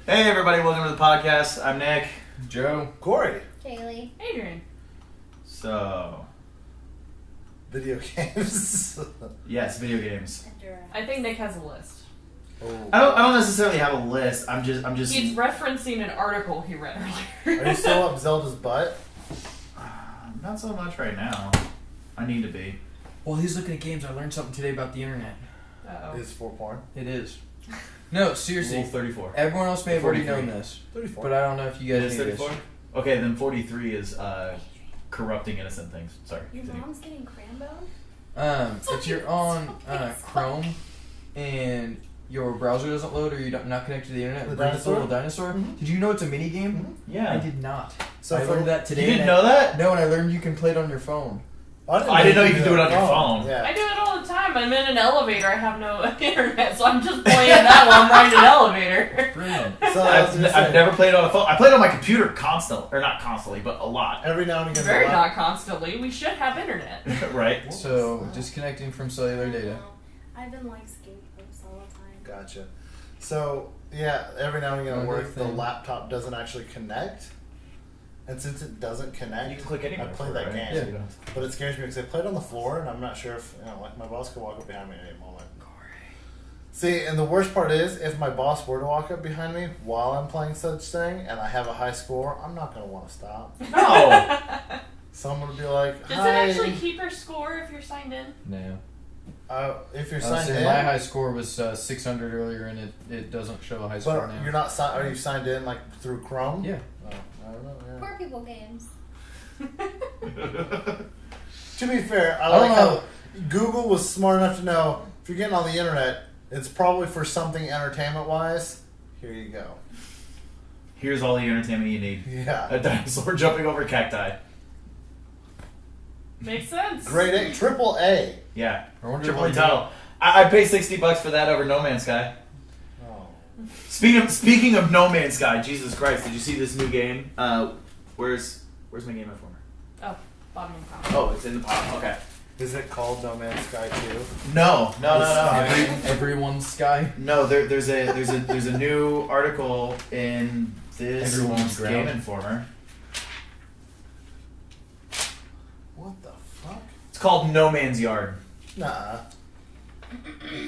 Hey everybody, welcome to the podcast. I'm Nick. Joe. Corey. Kaylee. Adrian. So, Video games. yes, video games. I think Nick has a list. Oh. I don't necessarily have a list. I'm just. He's referencing an article he read earlier. Are you still up Zelda's butt? Not so much right now. I need to be. While he's looking at games, I learned something today about the internet. Uh-oh. Is for porn. It is. No, seriously. Rule 34. Everyone else may have already 43. known this, 34. but I don't know if you It guys is knew this. 34? Okay, then 43 is corrupting innocent things. Sorry. Your continue. mom's getting cranbone? If you're on Chrome and your browser doesn't load or you're not connected to the internet, The it brings up a little dinosaur? dinosaur. Mhm. Did you know it's a mini game? Mm-hmm. Yeah. I did not. So I learned that You today. didn't and know that? No, and I learned you can play it on your phone. I didn't know you could do it on your phone. Yeah. I do it all the time. I'm in an elevator. I have no internet, so I'm just playing that while I'm riding an elevator. Brilliant. So I was I've gonna say, never played on a phone. I played on my computer constantly, or not constantly, but a lot. every now and again. Very the not constantly. We should have internet. Right? So, disconnecting from cellular data. I've been like skateboards all the time. Gotcha. So yeah, every now and again at Another work, the thing. laptop doesn't actually connect, and since it doesn't connect, You can click anywhere. I play for that it, right? game. So you don't- But it scares me because I played on the floor, and I'm not sure if like my boss could walk up behind me at any moment. See, and the worst part is, if my boss were to walk up behind me while I'm playing such thing, and I have a high score, I'm not gonna want to stop. No! Someone would be like, Does "Hi." it actually keep your score if you're signed in? No. If you're I was signed saying in, my high score was 600 earlier, and it doesn't show a high score but now. you're not. Are you signed in like through Chrome? Yeah. Oh, I don't know. Yeah. Poor people games. To be fair, I I don't like know. how Google was smart enough to know if you're getting on the internet, it's probably for something entertainment wise. Here you go. Here's all the entertainment you need. Yeah. A dinosaur jumping over cacti. Makes sense. Grade A, triple A. Yeah. I wonder Triple A if title. I'd pay $60 for that over No Man's Sky. Oh. Speaking of No Man's Sky, Jesus Christ, did you see this new game? Where's my Game Informer? Oh, bottom of the pile. Oh, it's in the pile. Okay. Is it called No Man's Sky 2? No. Everyone's sky. No, there's a new article in this Everyone's Game ground. Informer. What the fuck? It's called No Man's Yard. Nah.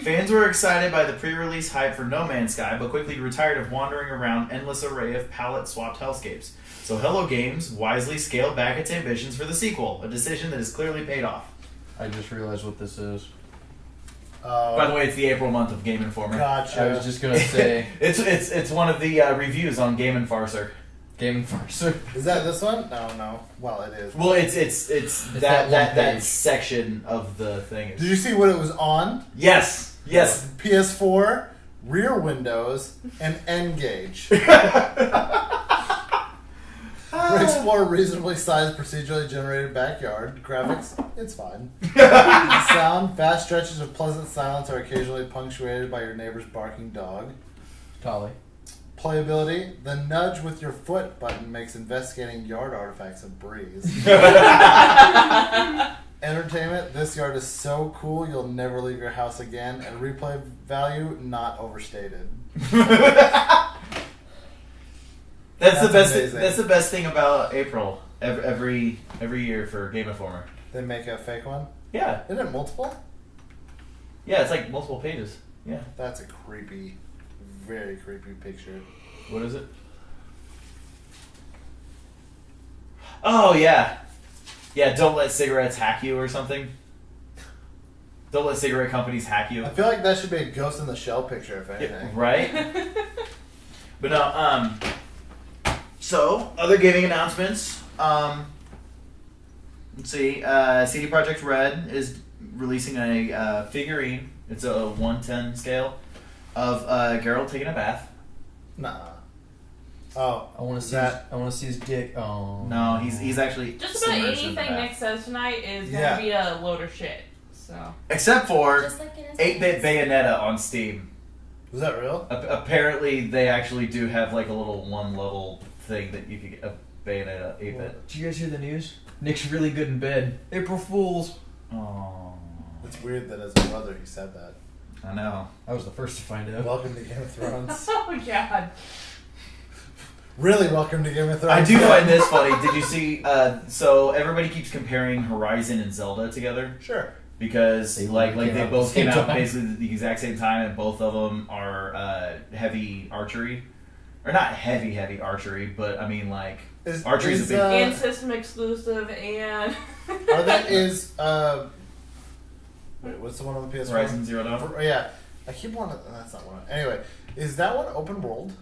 Fans were excited by the pre-release hype for No Man's Sky, but quickly retired of wandering around endless array of palette-swapped hellscapes. So Hello Games wisely scaled back its ambitions for the sequel, a decision that has clearly paid off. I just realized what this is. By the way, it's the April month of Game Informer. Gotcha. I was just gonna say It's one of the reviews on Game and Farser. Game and Farser. Is that this one? No. Well, it is. Well, it's that one that page. section of the thing. Did you see what it was on? Yes. PS4, rear windows, and N-Gauge. Explore reasonably sized, procedurally generated backyard. Graphics, it's fine. Sound, vast stretches of pleasant silence are occasionally punctuated by your neighbor's barking dog. Tolly. Playability, the nudge with your foot button makes investigating yard artifacts a breeze. Entertainment, this yard is so cool you'll never leave your house again. And replay value, not overstated. That's the best. amazing. That's the best thing about April. Every year for Game Informer. They make a fake one? Yeah, Isn't it multiple? it's like multiple pages. Yeah. That's a creepy, very creepy picture. What is it? Oh yeah. Don't let cigarettes hack you or something. Don't let cigarette companies hack you. I feel like that should be a Ghost in the Shell picture, if anything. Yeah, right? But no, so other gaming announcements. Let's see. CD Projekt Red is releasing a figurine. It's a 1:10 scale of Geralt taking a bath. Nah. Oh, I want to is see. that. I want to see his dick. Oh No, he's actually Just about submerged in the anything bath. Nick says tonight is Yeah. gonna be a load of shit. So Except for Just like it is. 8-bit Bayonetta on Steam. Was that real? Apparently, they actually do have like a little one-level thing that you could get a Bayonetta 8-bit. Did you guys hear the news? Nick's really good in bed. April Fools. Oh, It's weird that as a brother he said that. I know. I was the first to find out. Welcome to Game of Thrones. oh god. Really welcome to Game of Thrones. I do find this funny. Did you see? So everybody keeps comparing Horizon and Zelda together Sure. because They like came they out both at the came same out time. basically at the exact same time, and both of them are heavy archery, or not heavy archery, but I mean like archery is a big. And system exclusive, and Are that is wait, what's the one on the PS4? Horizon Zero Dawn. Yeah, I keep wanting. That's not one. Anyway, is that one open world?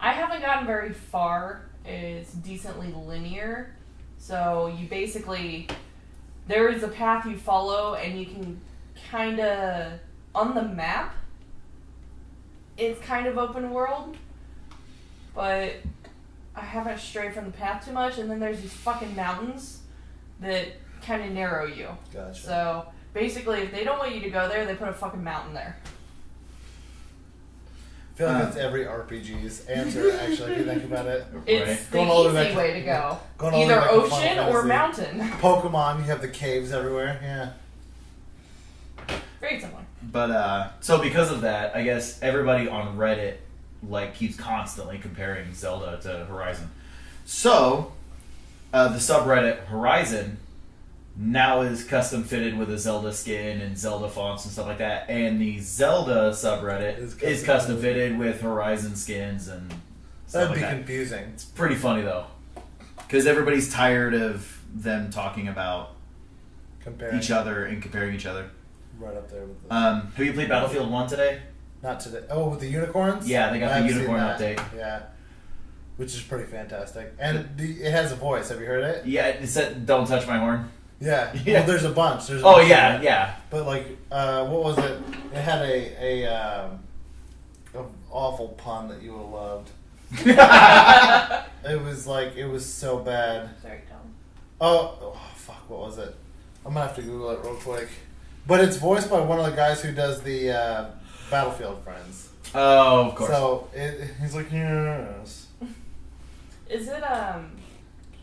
I haven't gotten very far. It's decently linear, so you basically there is a path you follow, and you can kind of on the map. It's kind of open world, but I haven't strayed from the path too much. And then there's these fucking mountains that kind of narrow you. Gotcha. So basically, if they don't want you to go there, they put a fucking mountain there. I feel like that's every RPG's answer. Actually, if you think about it. It's Going the all the way easy back way to- to go. going all the way Either back to Final ocean or Fantasy. mountain. Pokemon, you have the caves everywhere. Yeah. Very similar. But so because of that, I guess everybody on Reddit like keeps constantly comparing Zelda to Horizon. So the subreddit Horizon now is custom fitted with a Zelda skin and Zelda fonts and stuff like that, and the Zelda subreddit is custom fitted with Horizon skins and stuff That'd like be that. confusing. It's pretty funny though, because everybody's tired of them talking about Comparing each other and comparing each other. right up there with the. Have you played Battlefield 1 today? Not today. Oh, with the unicorns? Yeah, they got I the haven't unicorn seen that. update. Yeah. Which is pretty fantastic. And it has a voice. Have you heard it? Yeah, it said, "Don't touch my horn." Yeah. Yeah. Well, there's a bunch. There's a Oh bunch yeah, of them. yeah. But like, what was it? It had a awful pun that you would have loved. It was like, it was so bad. Very dumb. Oh, fuck, what was it? I'm gonna have to Google it real quick. But it's voiced by one of the guys who does the Battlefield Friends. Oh, of course. So he's like, yes. Is it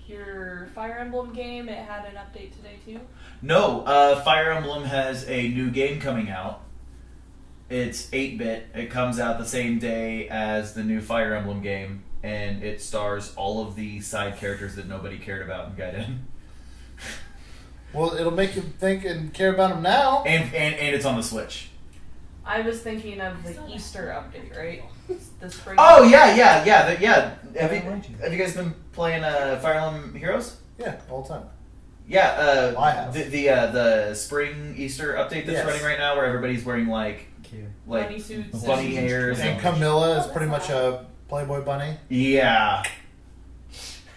your Fire Emblem game? It had an update today too. No, Fire Emblem has a new game coming out. It's 8-bit. It comes out the same day as the new Fire Emblem game, and it stars all of the side characters that nobody cared about in Gaiden. Well, it'll make you think and care about him now. And it's on the Switch. I was thinking of the Easter update, right? The spring. Oh yeah. Have you guys been playing Fire Emblem Heroes? Yeah, all the time. Yeah, I have. the spring Easter update that's Yes. running right now, where everybody's wearing like Bunny suits. bunny and- hairs. And Camilla is pretty much a Playboy bunny. Yeah.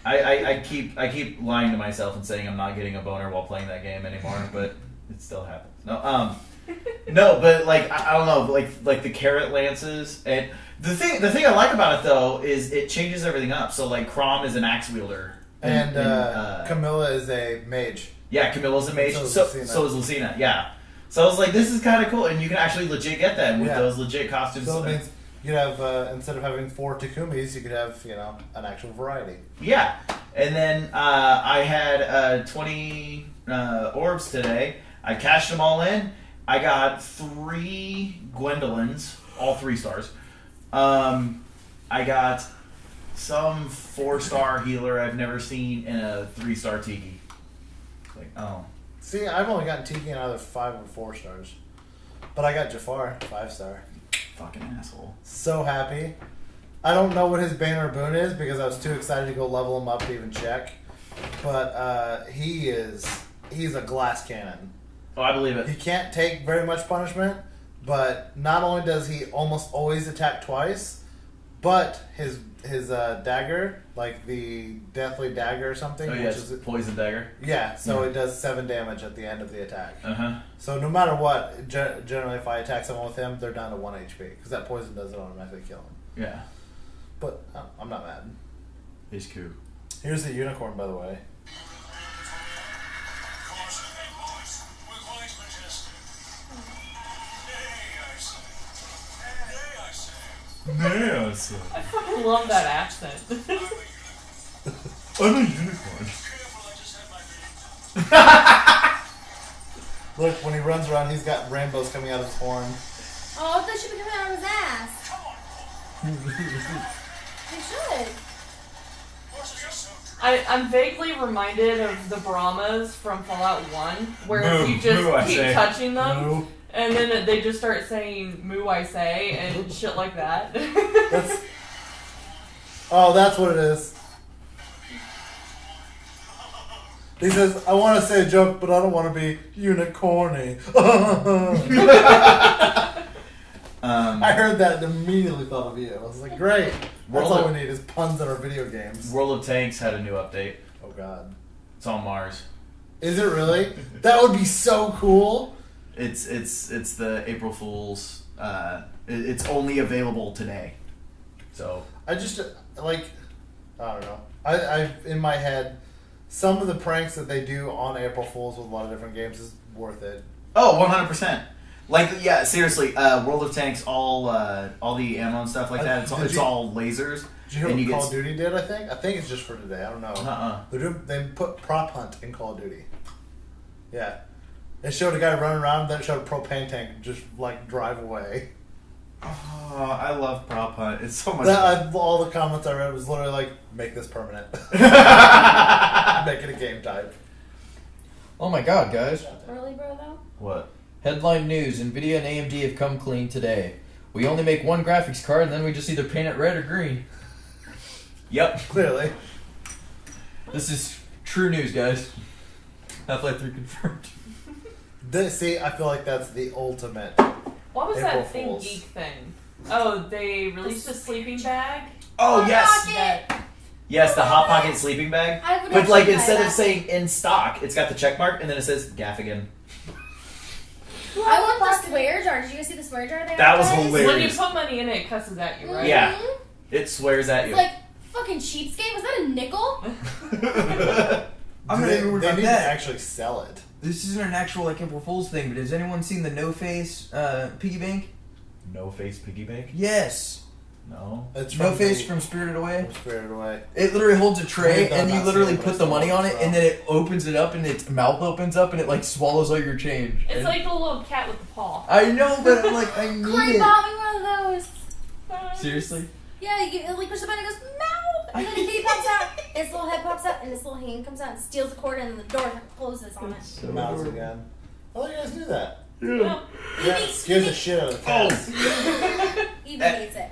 I keep lying to myself and saying I'm not getting a boner while playing that game anymore, but it still happens. No, but like I don't know, like the carrot lances, and the thing I like about it though is it changes everything up. So like Chrom is an axe wielder, And Camilla is a mage. yeah, Camilla's a mage. So So is Lucina. so is Lucina. Yeah. So I was like, this is kind of cool, and you can actually legit get that with Yeah. those legit costumes. So it means you could have, instead of having 4 Takumis, you could have, an actual variety. Yeah, and then I had 20 orbs today. I cashed them all in. I got 3 Gwendolyns, all 3 stars. I got some 4-star healer I've never seen in a 3-star Tiki. Like, oh. See, I've only gotten Tiki in either 5 or 4 stars. But I got Jafar, 5-star. Fucking asshole. So happy. I don't know what his banner boon is because I was too excited to go level him up to even check. But he's a glass cannon. Oh, I believe He it. can't take very much punishment, but not only does he almost always attack twice, but his dagger, like the deathly dagger or something, Oh, which yes, is poison dagger. yeah, so Yeah. it does 7 damage at the end of the attack. Uh-huh. So no matter what, generally if I attack someone with him, they're down to 1 HP because that poison doesn't automatically kill him. Yeah. But I'm not mad. He's cool. Here's the unicorn, by the way. Yes. I fucking love that accent. I'm a unicorn. Look, when he runs around, he's got rainbows coming out of his horn. Oh, that should be coming out of his ass. They should. I'm vaguely reminded of the Brahmas from Fallout 1, where Moo, if you just moo, I keep say. touching them, Moo. and then they just start saying "moo, I say" and shit like that. That's what it is. He says, I want to say a joke, but I don't want to be unicorny. I heard that and immediately thought of you. I was like, great. That's all we need is puns in our video games. World of Tanks had a new update. Oh, God. It's on Mars. Is it really? That would be so cool. It's the April Fool's. It's only available today. So I just, I don't know. I in my head, some of the pranks that they do on April Fools with a lot of different games is worth it. Oh, 100%. Yeah, seriously. World of Tanks, all the ammo and stuff like that. It's all lasers. Did you hear what Call of Duty did? I think it's just for today. I don't know. They put prop hunt in Call of Duty. Yeah, it showed a guy running around. Then it showed a propane tank just drive away. Oh, I love prop hunt. It's so much fun. All the comments I read was literally make this permanent. Make it a game type. Oh my god, guys. Early, bro, though? What? Headline news, Nvidia and AMD have come clean today. We only make one graphics card and then we just either paint it red or green. Yep. Clearly. This is true news, guys. Half-Life 3 confirmed. See, I feel like that's the ultimate. What was April that thing Fools. geek thing? Oh, they released a sleeping bag? Oh, yes. That, Yes, the Hot Pocket sleeping bag. I would But actually buy instead of that. saying in stock, it's got the check mark and then it says Gaffigan. I want the swear jar. Did you guys see the swear jar they That was advertised? hilarious. when you put money in it, it cusses at you, right? Yeah. It swears at you. It's like, fucking cheapskate. Was that a nickel? I'm not even worried They about need to that. actually sell it. This isn't an actual April Fool's thing, but has anyone seen the no-face piggy bank? No face piggy bank? Yes. No. It's No face from Spirited Away. From Spirited Away. It literally holds a tray, I've and you not literally seen it, but put I the still money on want it, to and then it opens it up, and its mouth opens up, and it swallows all your change. It's And like the little cat with the paw. I know, but I'm like, I need Corey it. bought me one of those. Seriously? Yeah, you push the button, it goes, meow! And then the kitty pops out, its little head pops out, and its little hand comes out and steals the cord, and then the door closes on it. So Mouse adorable. again. Oh, you guys do that. Yeah. Yeah, it scares the shit out of the cats. Evie hates it.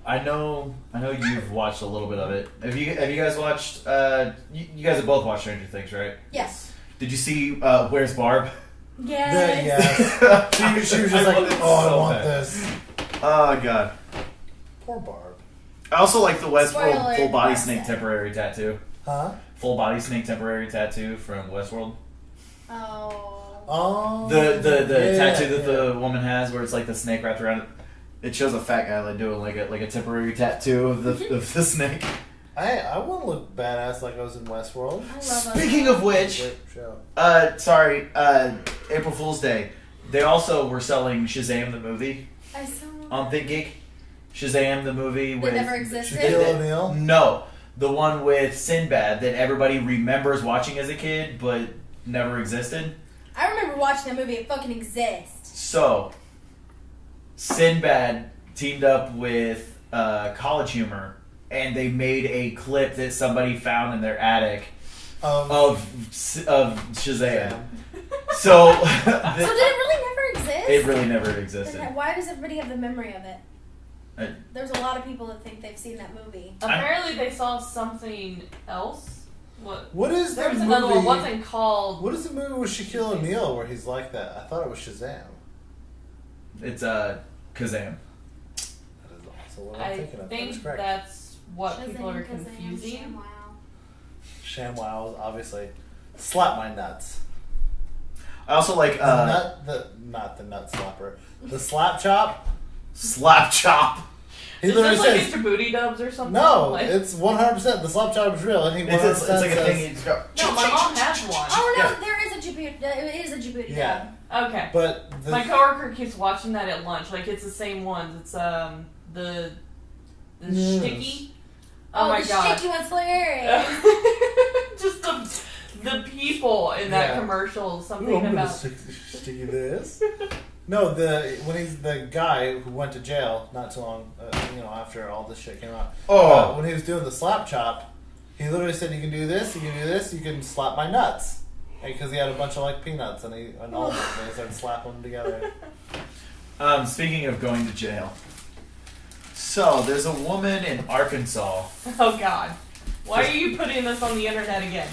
I know you've watched a little bit of it. Have you guys watched you guys have both watched Stranger Things, right? Yes. Did you see Where's Barb? Yes. Yeah. She was just I like, want it oh, I so want bad. this. Oh god. Poor Barb. I also like the Westworld Spoiler, full body that's snake it. temporary tattoo. Huh? Full body snake temporary tattoo from Westworld. Oh. Oh. The yeah, tattoo that yeah. the woman has, where it's like the snake wrapped around it. It shows a fat guy doing like a temporary tattoo of the snake. I wouldn't look badass like I was in Westworld. I love Speaking of which, Great show. April Fool's Day. They also were selling Shazam the movie I saw on ThinkGeek. Shazam the movie with never existed? Shaquille O'Neal? No, the one with Sinbad that everybody remembers watching as a kid but never existed. I remember watching that movie. It fucking exists. So, Sinbad teamed up with College Humor, and they made a clip that somebody found in their attic of Shazam. So, So did it really never exist? it really never existed. Then why does everybody have the memory of it? Uh, There's a lot of people that think they've seen that movie. Apparently, they saw something else. What is There that was movie? another one. What's it called? What is the movie with Shaquille O'Neal where he's like that? I thought it was Shazam. It's Kazam. That is also what I'm I thinking of. That think is correct. that's what Shazam, people are Kazam, confusing. ShamWow, obviously. Slap my nuts. I also like Not the nut slapper. The slap chop. Slap Chop. He Is literally this like says, Mr. Booty Dubs or something? no, Like, it's 100%. The slap chop is real. And he 100% It's like a says, thing. You just go, no, my mom has one. Oh no, Yeah. there is a Djibouti. It is a Djibouti. Yeah. Okay. But the, My coworker keeps watching that at lunch. Like it's the same ones. It's the Yes. sticky. Oh, my the god. sticky one's hilarious. Just the people in that Yeah. commercial. Ooh, Something I'm gonna about. sticky this. No, when he's the guy who went to jail not too long, after all this shit came out. When he was doing the slap chop, he literally said, "You can do this, you can do this, you can slap my nuts," because he had a bunch of like peanuts and all of them, and he started slapping them together. Speaking of going to jail, so there's a woman in Arkansas. Oh God, why are you putting this on the internet again?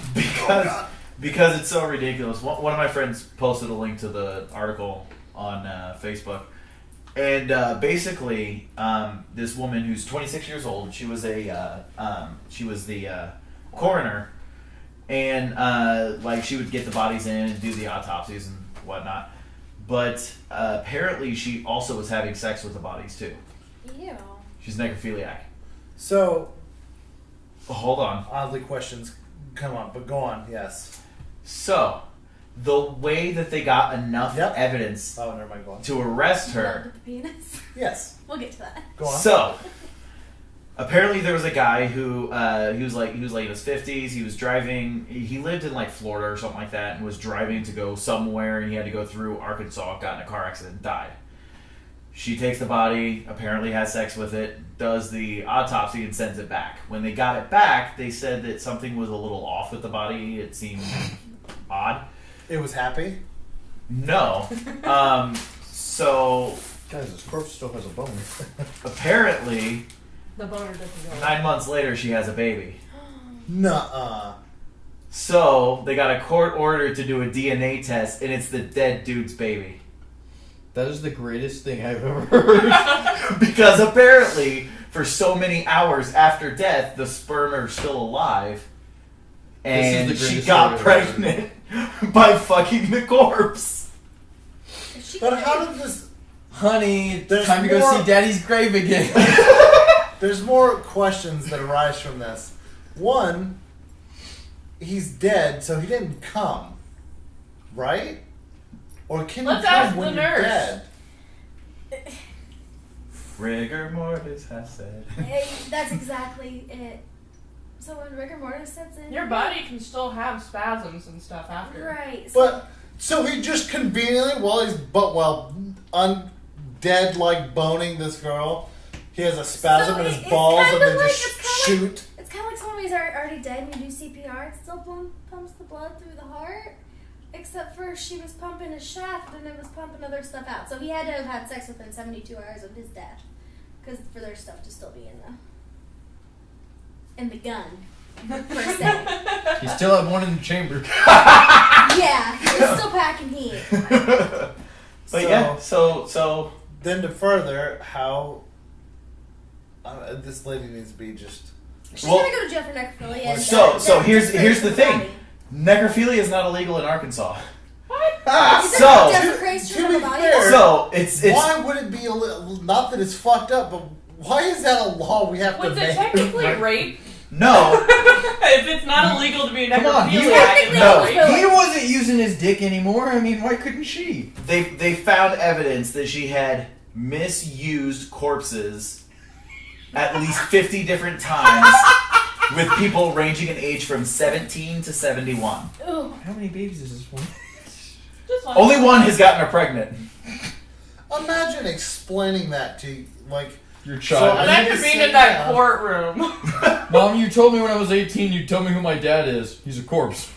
Because it's so ridiculous. One of my friends posted a link to the article on Facebook, and basically, this woman who's 26 years old, she was the coroner, and like she would get the bodies in and do the autopsies and whatnot. But apparently, she also was having sex with the bodies too. Ew. She's necrophiliac. So, Hold on. oddly questions come up, but go on. Yes. So, the way that they got enough evidence Oh, never mind. Go on. to arrest Love her. with the penis. Yes. We'll get to that. Go on. So, apparently there was a guy who he was like in his 50s. He was driving. He lived in like Florida or something like that, and was driving to go somewhere, and he had to go through Arkansas. Got in a car accident, and died. She takes the body, apparently has sex with it, does the autopsy, and sends it back. When they got it back, they said that something was a little off with the body. It seemed odd. It was happy. No. So Guys, this corpse still has a bone. apparently, The boner doesn't go. 9 months later, she has a baby. Nuh-uh. So they got a court order to do a DNA test, and it's the dead dude's baby. That is the greatest thing I've ever heard. Because apparently, for so many hours after death, the sperm are still alive, and This is the she greatest got story I've ever pregnant by fucking the corpse. Is she But how did this... Honey, it's There's time to go more- see Daddy's grave again. There's more questions that arise from this. One, he's dead, so he didn't come, right? Or can Let's you come ask when the you're nurse. dead? Rigor mortis has said. That's exactly it. So when rigor mortis sets in, Your body can still have spasms and stuff after. right? So But so he just conveniently, while he's undead, like boning this girl, he has a spasm So in his it's balls, kinda and they like- just it's kinda shoot. it's kind of like somebody's already dead and you do CPR. It still pumps the blood through the heart. Except for she was pumping his shaft and it was pumping other stuff out. So he had to have had sex within 72 hours of his death, because for their stuff to still be in the gun per se. He still had one in the chamber. Yeah, he's still packing heat. But yeah, so Then to further, how this lady needs to be just... She's Well, gonna go to jail for necrophilia. and so death here's disgrace the to thing. body. Necrophilia is not illegal in Arkansas. What? Is that So desecration to of be the body? fair- so it's Why would it be not that it's fucked up, but why is that a law we have to Was it make? technically rape? no. If it's not illegal to be a Come on, necrophiliac, you- it's No, not rape. He wasn't using his dick anymore. I mean, why couldn't she? They found evidence that she had misused corpses at least 50 different times with people ranging in age from 17 to 71. Ooh. How many babies is this one? Just one. Only one has gotten her pregnant. Imagine explaining that to, like... Your So child. I need Imagine to being sit in that down. courtroom. Mom, you told me when I was 18 you'd tell me who my dad is. He's a corpse.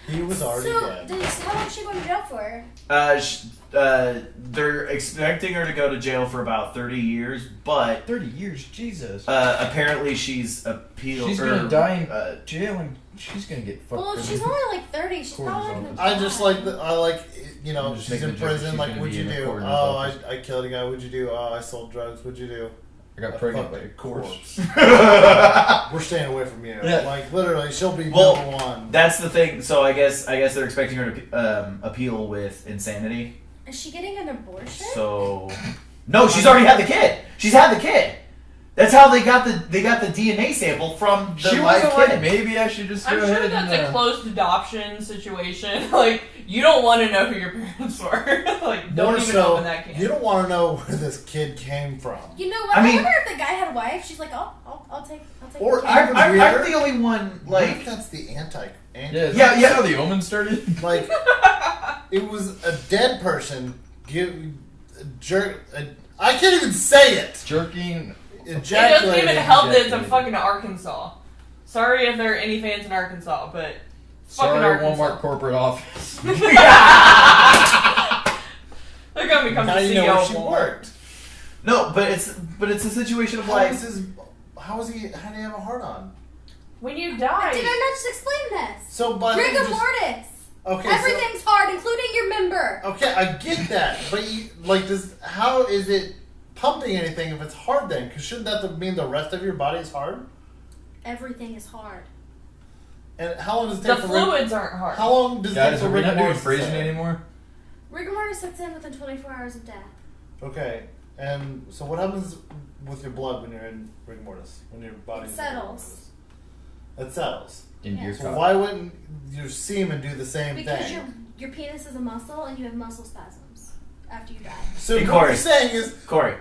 He was already So, dead. how long is she going to jail for? They're expecting her to go to jail for about 30 years, but 30 years, Jesus. apparently she's appealed. She's gonna die in uh, jail and she's gonna get fucked. Well, for she's this. only like 30. She's Coroner's probably not office. gonna I just die. like, I'm just she's making in a joke. prison, She's like, gonna what'd be you in a do? coroner's Oh, office. I killed a guy, what'd you do? Oh, I sold drugs, what'd you do? I got A pregnant by fucking a corpse. We're staying away from you. Yeah. Like, literally, she'll be Well, number one. That's the thing. So I guess they're expecting her to appeal with insanity. Is she getting an abortion? So no, she's already had the kid. She's had the kid. That's how they got the DNA sample from the She live wasn't like, kid. maybe I should just go I'm sure ahead that's and... a closed adoption situation. Like, you don't want to know who your parents were. Like, don't More even so, open that can. you don't want to know where this kid came from. You know what? I I, mean- wonder if the guy had a wife. She's like, I'll take Or the I- kid. I'm the only one. What if Like, that's the anti Yeah, Yeah, yeah. how the omen started? like, it was a dead person I can't even say it. Jerking. It doesn't even help that it's in Ejaculating. fucking Arkansas. Sorry if there are any fans in Arkansas, but it's fucking Sorry, Arkansas. Walmart corporate office. They're gonna become the Now you know CEO where of she Walmart. worked. No, but it's a situation of How like. do you have a heart on? When you die, Did I not just explain this? So, but Rigor mortis. okay, Everything's hard, including your member. okay, I get that, but how is it pumping anything if it's hard then? Because shouldn't that mean the rest of your body is hard? Everything is hard. And how long does it the take for fluids aren't hard. How long does it take Guys, for are we rigor not doing mortis to phrasing set in? anymore? Rigor mortis sets in within 24 hours of death. Okay, and so what happens with your blood when you're in rigor mortis? When your body It settles. It settles. Into your Yes. So cock. why wouldn't your semen do the same Because thing? your penis is a muscle and you have muscle spasms after you die. So Hey, what Corey. you're saying is Corey,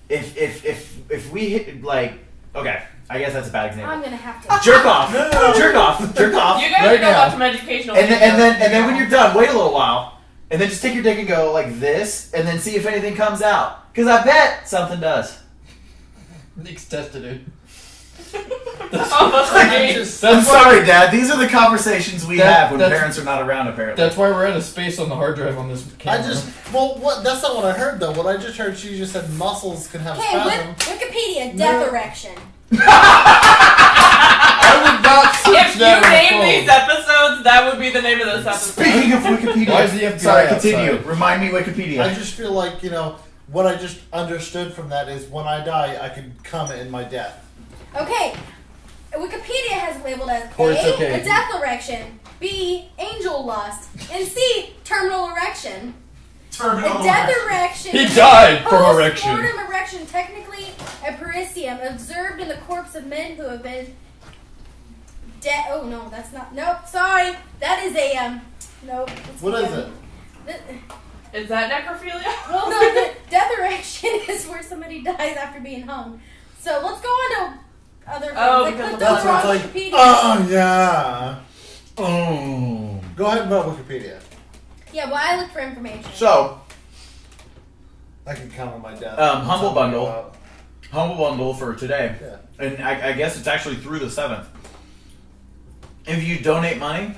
if we hit like, okay, I guess that's a bad example. I'm gonna have to. Jerk off, No, no, no. jerk off, jerk off, You guys Right know now. about some educational and things. then when you're done, wait a little while, and then just take your dick and go like this, and then see if anything comes out. Because I bet something does. Nick's tested it. Almost like I'm me. just- I'm sorry, Dad. These are the conversations we That- have when that's- parents are not around. Apparently, That's why we're out of space on the hard drive on this camera. what? That's not what I heard though. What I just heard, she just said muscles can have Okay, spasm. Wikipedia, death No. erection. I would not search If you that on the name phone. these episodes, that would be the name of this episode. speaking of Wikipedia, Why is the FBI sorry, continue. outside? Remind me Wikipedia. I just feel like what I just understood from that is when I die, I could come in my death. Okay, Wikipedia has labeled as Or A, it's okay. a death erection, B, angel lust, and C, terminal erection. A death erection He is died a from erection. postmortem erection, technically a parisium, observed in the corpse of men who have been dead. Oh no, that's not. Nope, sorry. That is a Nope. it's What is the, it? the- Is that necrophilia? well, no, the death erection is where somebody dies after being hung. So let's go on to other things. Oh, I because clicked of on That's the what's wrong like. Wikipedia. Oh yeah. Oh. Go ahead about Wikipedia. Yeah, well, I look for information. So, I can count on my death. Humble Something Bundle. about- humble bundle for today, Yeah. and I guess it's actually through the 7th. If you donate money,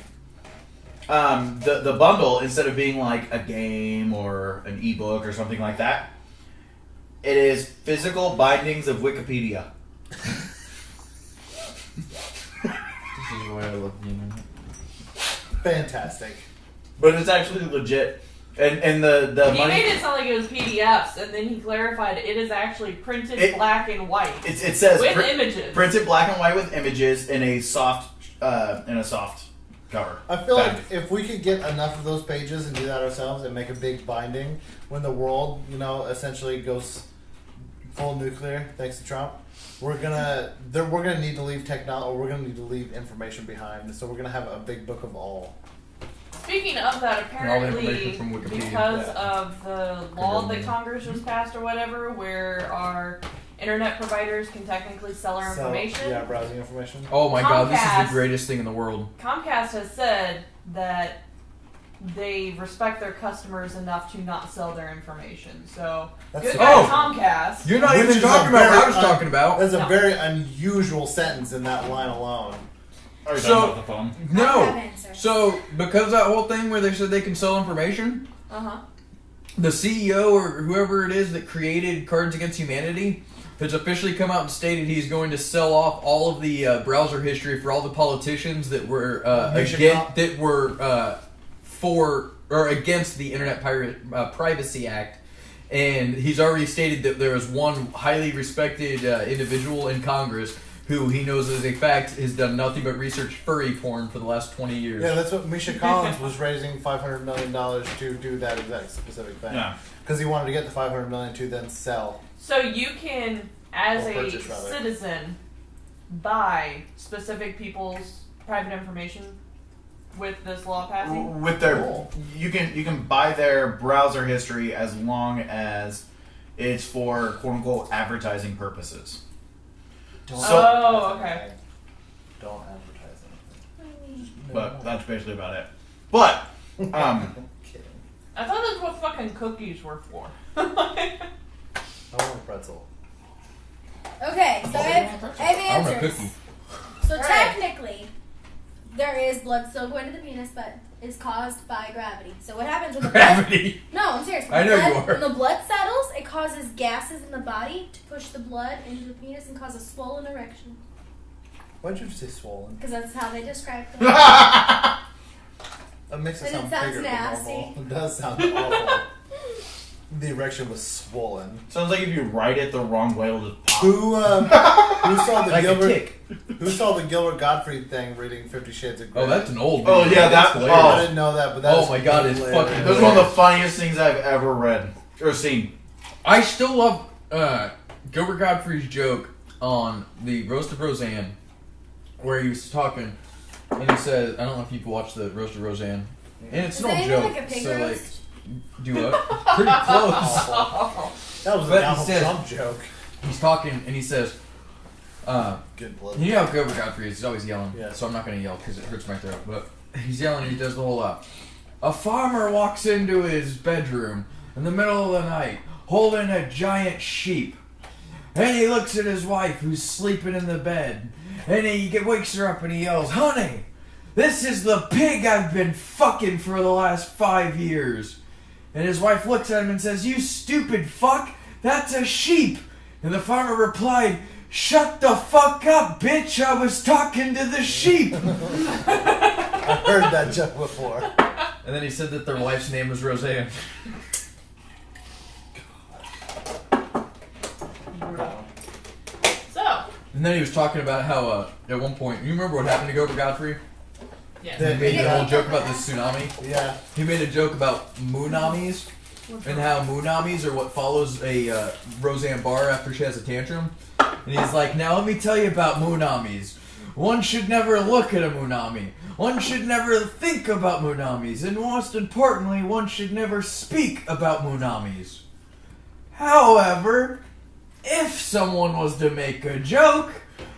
the bundle, instead of being like a game or an ebook or something like that, it is physical bindings of Wikipedia. This is why I love the internet. Fantastic. But it's actually legit. And the He money, made it sound like it was PDFs, and then he clarified it is actually printed It- black and white it says with pri- images. printed black and white with images in a soft cover. I feel Back. like if we could get enough of those pages and do that ourselves and make a big binding, when the world, essentially goes full nuclear, thanks to Trump, we're gonna need to leave technology, or we're gonna need to leave information behind. So we're gonna have a big book of all. Speaking of that, And all the apparently, information from Wikipedia. because Yeah. of the law that Congress just passed or whatever, where our internet providers can technically sell our information, Yeah, browsing information. Oh my god, this is Comcast. the greatest thing in the world. Comcast has said that they respect their customers enough to not sell their information. So, That's good a- guy Oh. Comcast. You're not Which even is talking a about what I very was talking about. That's a No. very unusual sentence in that line alone. Are you So- talking about the phone? I don't have No. answers. So, because that whole thing where they said they can sell information, Uh-huh. the CEO or whoever it is that created Cards Against Humanity has officially come out and stated he's going to sell off all of the browser history for all the politicians that were for or against the Internet Privacy Act. And he's already stated that there is one highly respected individual in Congress who he knows as a fact has done nothing but research furry porn for the last 20 years. Yeah, that's what Misha Collins was raising $500 million to do that exact specific thing. Yeah. Because he wanted to get the $500 million to then sell. So you can, as Or a purchase, rather. citizen, buy specific people's private information with this law passing. With their, Cool. you can buy their browser history as long as it's for quote unquote advertising purposes. Don't So- Oh, okay. Don't advertise anything. But that's basically about it. But I'm kidding. I thought that's what fucking cookies were for. I want a pretzel. Okay, so I have I want a answers. cookie. So Right. technically, there is blood still going to the penis, but is caused by gravity. So what happens when the blood... Gravity. No, I'm serious. I know you are. When the blood settles, it causes gases in the body to push the blood into the penis and cause a swollen erection. Why'd you say swollen? Because that's how they describe it. That makes it And it sound sounds bigger than nasty. normal. It does sound awful. The erection was swollen. Sounds like if you write it the wrong way, it'll just pop. Who saw the Like a Gilbert? tick. Who saw the Gilbert Gottfried thing reading 50 Shades of Grey? Oh, that's an old Oh, video. yeah, That's that- hilarious. I didn't know that, but that Oh is my God, it's hilarious. fucking That's one of the funniest things I've ever read or seen. I still love Gilbert Gottfried's joke on the Roast of Roseanne, where he was talking, and he said, I don't know if you've watched the Roast of Roseanne, and it's Is no that joke. like a pig So roast? do what? Pretty close. That was a But he Donald said- Trump joke. He's talking, and he says, Good blood. you know how Gilbert Gottfried is, he's always yelling, Yeah. so I'm not going to yell because it hurts my throat, but he's yelling and he does the whole a farmer walks into his bedroom in the middle of the night holding a giant sheep, and he looks at his wife who's sleeping in the bed, and he wakes her up and he yells, honey, this is the pig I've been fucking for the last 5 years. And his wife looks at him and says, you stupid fuck, that's a sheep. And the farmer replied, shut the fuck up, bitch, I was talking to the sheep. I heard that joke before. And then he said that their wife's name was Roseanne. So, And then he was talking about how, at one point, you remember what happened to Gilbert Gottfried? yeah. The- He made the Yeah. whole joke about the tsunami. Yeah. He made a joke about moonamis, and how moonamis are what follows a Roseanne Barr after she has a tantrum. And he's like, now let me tell you about moonamis. One should never look at a moonami. One should never think about moonamis. And most importantly, one should never speak about moonamis. However, if someone was to make a joke,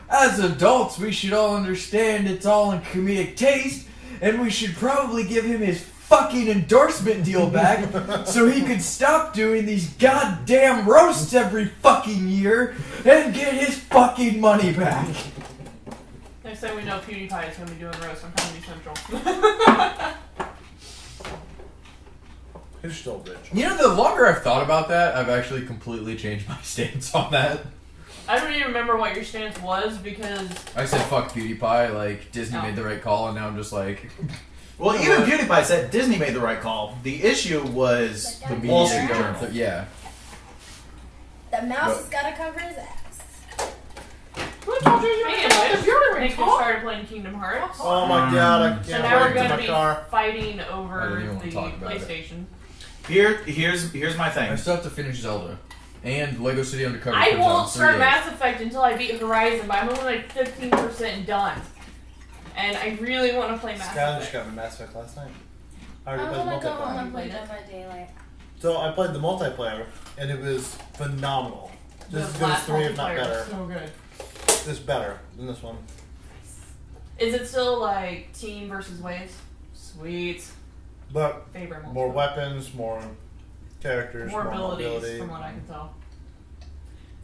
as adults we should all understand it's all in comedic taste, and we should probably give him his fucking endorsement deal back so he could stop doing these goddamn roasts every fucking year and get his fucking money back. Next time we know PewDiePie is going to be doing roast on Comedy Central. He's still rich. You know, the longer I've thought about that, I've actually completely changed my stance on that. I don't even remember what your stance was because I said fuck PewDiePie, like Disney Oh. made the right call, and now I'm just like Well, even PewDiePie said Disney made the right call. The issue was The the Wall media Street going Journal. yeah. The mouse has got to cover his ass. Who told you you were Nick just started playing Kingdom Hearts. Oh my god, I So can't now we're wait going to to my be car. fighting I over don't even want the to talk about it. PlayStation. here's my I thing. still have to finish Zelda and Lego City Undercover. I comes out in won't 3 start days. Mass Effect until I beat Horizon, but I'm only like 15% done. And I really want to play Mass Skylar just Effect. got me Mass Effect last night. I I already want played to the go home multiplayer. and play Played it? Dead by Daylight. So I played the multiplayer, and it was phenomenal. Just as good as last 3, if not multiplayer better. is so good. It's better than this one. Is it still like team versus waves? Sweet. But Favorite multiplayer. more weapons, more characters, More abilities, mobility. from what I can tell.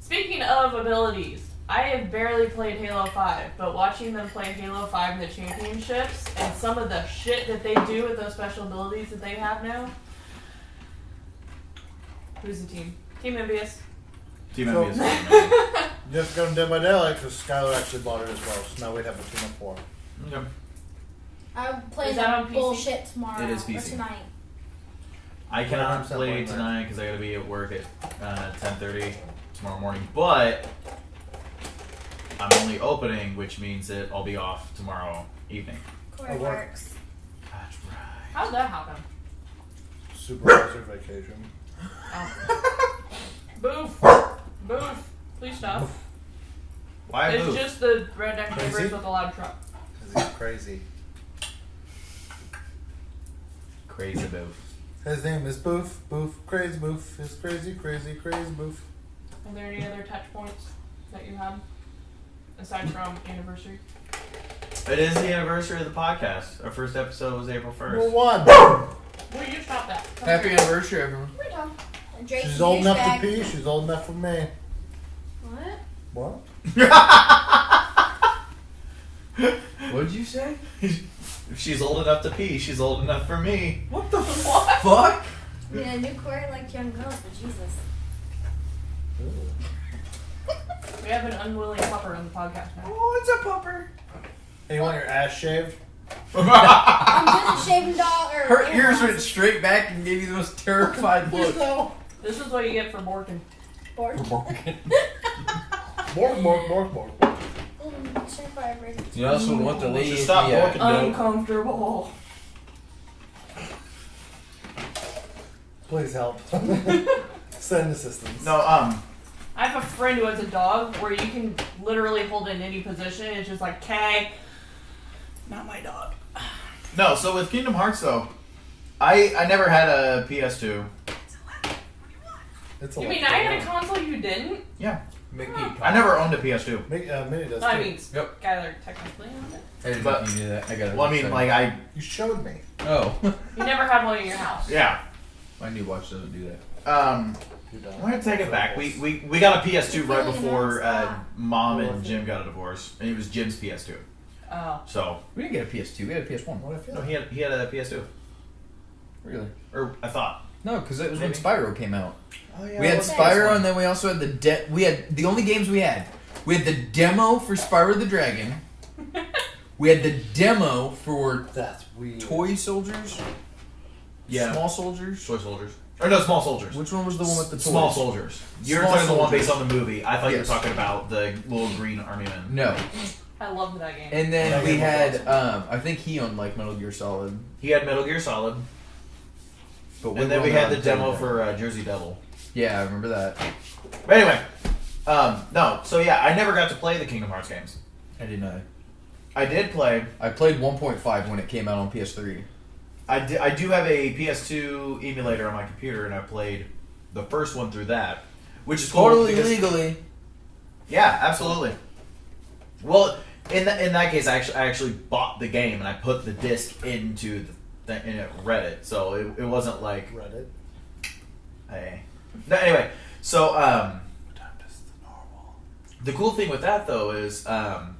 Speaking of abilities, I have barely played Halo 5, but watching them play Halo 5 in the championships and some of the shit that they do with those special abilities that they have now. Who's the team? Team Envious. Team So- Envious. You have to go to Dead by Daylight because Skylar actually bought it as well. So now we'd have a team of 4. Okay. I'm playing Is that that on PC? bullshit tomorrow. It is Or PC. tonight. I cannot 100% play playing that. tonight because I got to be at work at 10:30 tomorrow morning. But I'm only opening, which means that I'll be off tomorrow evening. Corey Oh, work. works. That's right. How'd that happen? Supervisor vacation. Oh. Boof. Boof. Please stop. Why It's move? just the redneck Crazy? neighbors with a loud truck. Because he's crazy. Crazy move. His name is Boof. Boof. Crazy Boof. His crazy, crazy, crazy Boof. Are there any other touch points that you have aside from anniversary? It is the anniversary of the podcast. Our first episode was April 1st. Well, one. Will you stop that? Come Happy here. anniversary, everyone. We're done. And Drake, She's you old enough douchebag. to pee. She's old enough for me. What? What? What did you say? If she's old enough to pee, she's old enough for me. What the fuck? Yeah, new Corey like young girls, but Jesus. We have an unwilling pupper on the podcast now. Oh, it's a pupper. Hey, you want your ass shaved? I'm good at shaving dog or Her hair ears loss. went straight back and gave you the most terrified look. No. This is what you get for borking. Bork. Bork, bork, bork, bork. Surefire break. You also want the lady Just stop at walking. Uncomfortable. Please help. Send assistance. No, I have a friend who has a dog where you can literally hold it in any position. It's just like, Kay, not my dog. no. So with Kingdom Hearts though, I never had a PS2. It's You mean I had a console you didn't? Yeah, Mickey. I never owned a PS2. Minnie does I too. mean, Yep. Skylar technically owned it. I didn't But- know if you knew that. I got it. Well, I mean, like You showed me. Oh. You never had one in your house. yeah. My new watch doesn't do that. You're done. I'm gonna take it back. We got a PS2 right Really before nice spot. Mom and Jim got a divorce, and it was Jim's PS2. Oh. So We didn't get a PS2. We had a PS1. What I feel? no, he had a PS2, Really? or I thought. No, because it was Maybe. when Spyro came out. Oh yeah. We had Spyro, and then we also had we had the only games we had. We had the demo for Spyro the Dragon. We had the demo for That's weird. Toy Soldiers. Yeah. Small Soldiers. Toy Soldiers. Or no, Small Soldiers. Which one was the one with the toys? Small Soldiers. You're Small talking the one Soldiers. based on the movie. I thought you were Yes. talking about the little green army men. No. I loved that game. And then That we game was had, awesome. I think he owned like Metal Gear Solid. He had Metal Gear Solid, But and then we had the demo for Jersey Devil. Yeah, I remember that. But anyway, no. So yeah, I never got to play the Kingdom Hearts games. I did not. I did play. I played 1.5 when it came out on PS3. I do have a PS2 emulator on my computer, and I played the first one through that, which is cool Totally because- legally. Yeah, absolutely. Well, in that case, I actually bought the game and I put the disc into and it read it, so it wasn't like Reddit. hey. No, anyway, so the cool thing with that though is on